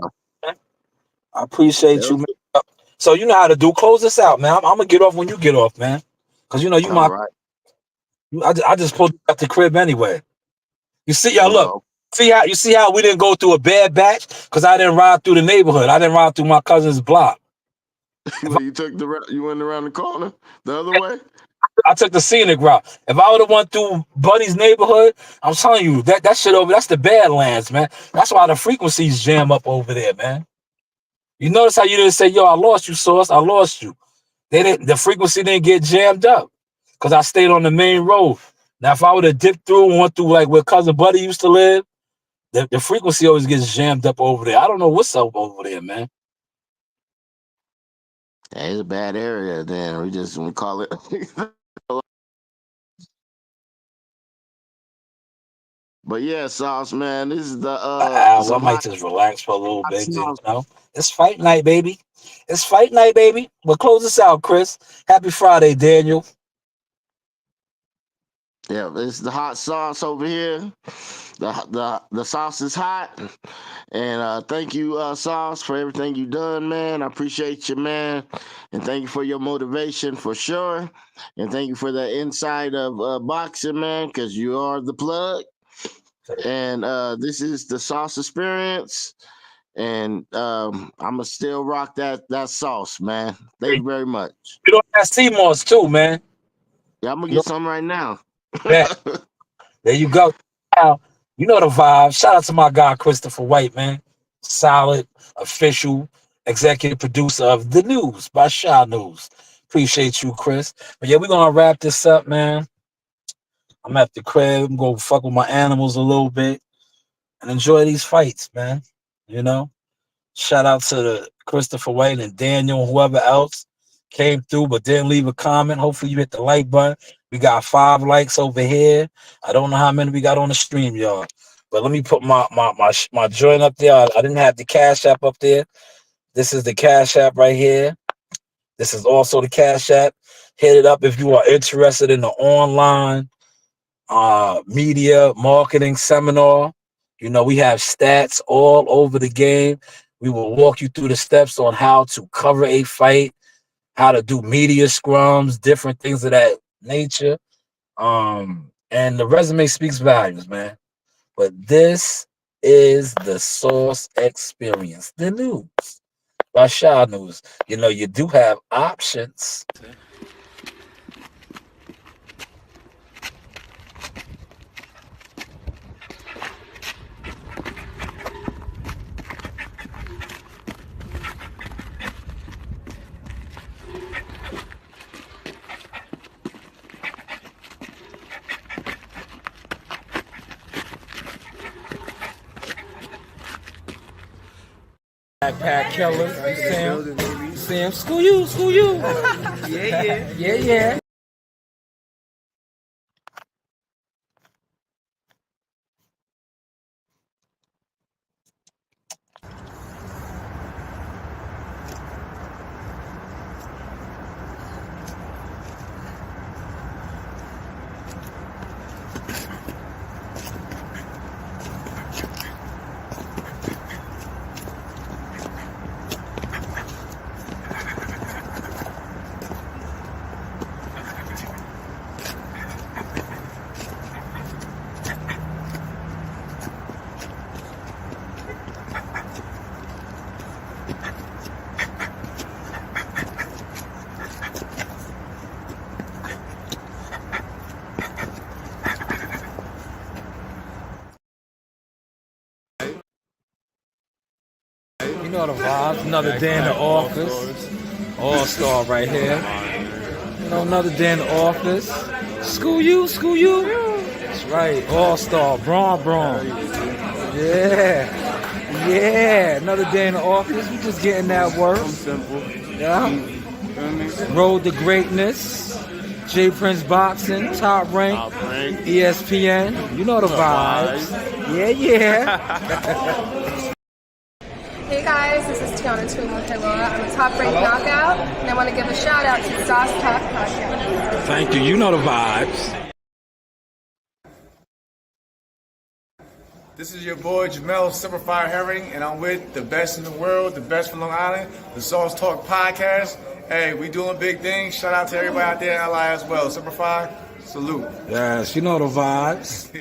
I appreciate you, yeah, man. So you know how to do. Close this out, man. I'm gonna get off when you get off, man. Cause you know you all my. right. I just pulled you at the crib anyway. You see, y'all look. Well, You see how we didn't go through a bad batch because I didn't ride through the neighborhood. I didn't ride through my cousin's block. If you took you went around the corner the other way. I took the scenic route. If I would have went through Buddy's neighborhood, I'm telling you that shit over. That's the Badlands, man. That's why the frequencies jam up over there, man. You notice how you didn't say, "Yo, I lost you, Source. I lost you." They didn't. The frequency didn't get jammed up because I stayed on the main road. Now, if I would have dipped through and went through like where cousin Buddy used to live, the frequency always gets jammed up over there. I don't know what's up over there, man. Yeah, it's a bad area. Then we call it. But yeah, Sauce, man, this is the Well, I some might hot, just relax for a little hot bit. Then, sauce. it's fight night, baby. It's fight night, baby. Well, close us out, Chris. Happy Friday, Daniel. Yeah, it's the hot sauce over here. The sauce is hot. And thank you, Sauce, for everything you done, man. I appreciate you, man. And thank you for your motivation for sure. And thank you for the insight of boxing, man, because you are the plug. And this is the Sauce Experience. And I'ma still rock that sauce, man. Thank you very much. You don't have CMOS too, man. Yeah, I'm gonna You get know some right now. that. There you go. Now, you know the vibe. Shout out to my guy Christopher White, man. Solid, official, executive producer of The News by Shanewz. Appreciate you, Chris. But yeah, we're gonna wrap this up, man. I'm at the crib. I'm gonna fuck with my animals a little bit and enjoy these fights, man. You know? Shout out to the Christopher White and Daniel and whoever else came through but didn't leave a comment. Hopefully you hit the like button. We got 5 likes over here. I don't know how many we got on the stream, y'all. But let me put my joint up there. I didn't have the Cash App up there. This is the Cash App right here. This is also the Cash App. Hit it up if you are interested in the online media marketing seminar. You know, we have stats all over the game. We will walk you through the steps on how to cover a fight, how to do media scrums, different things of that nature. And the resume speaks volumes, man. But this is the Source Experience, the news by Shanewz. You know, you do have options. Backpack killer, you see him? You see him? School you, school you. Yeah. You know the vibes. Another day in the office. All-star right here. You know, another day in the office. School you, school you. That's right. All-star. Braun. Yeah. Another day in the office. We just getting that work. Simple. Yeah. Road to greatness. J Prince Boxing. Top rank. ESPN. You know the vibes. Yeah. Hey guys, this is Tiana Tuimuhela. I'm a top-ranked knockout, and I want to give a shout-out to Sauce Talk Podcast. Thank you. You know the vibes. This is your boy Jamel Superfire Herring, and I'm with the best in the world, the best from Long Island, the Sauce Talk Podcast. Hey, we doing big things. Shout out to everybody out there in LI as well. Superfire, salute. Yes, you know the vibes.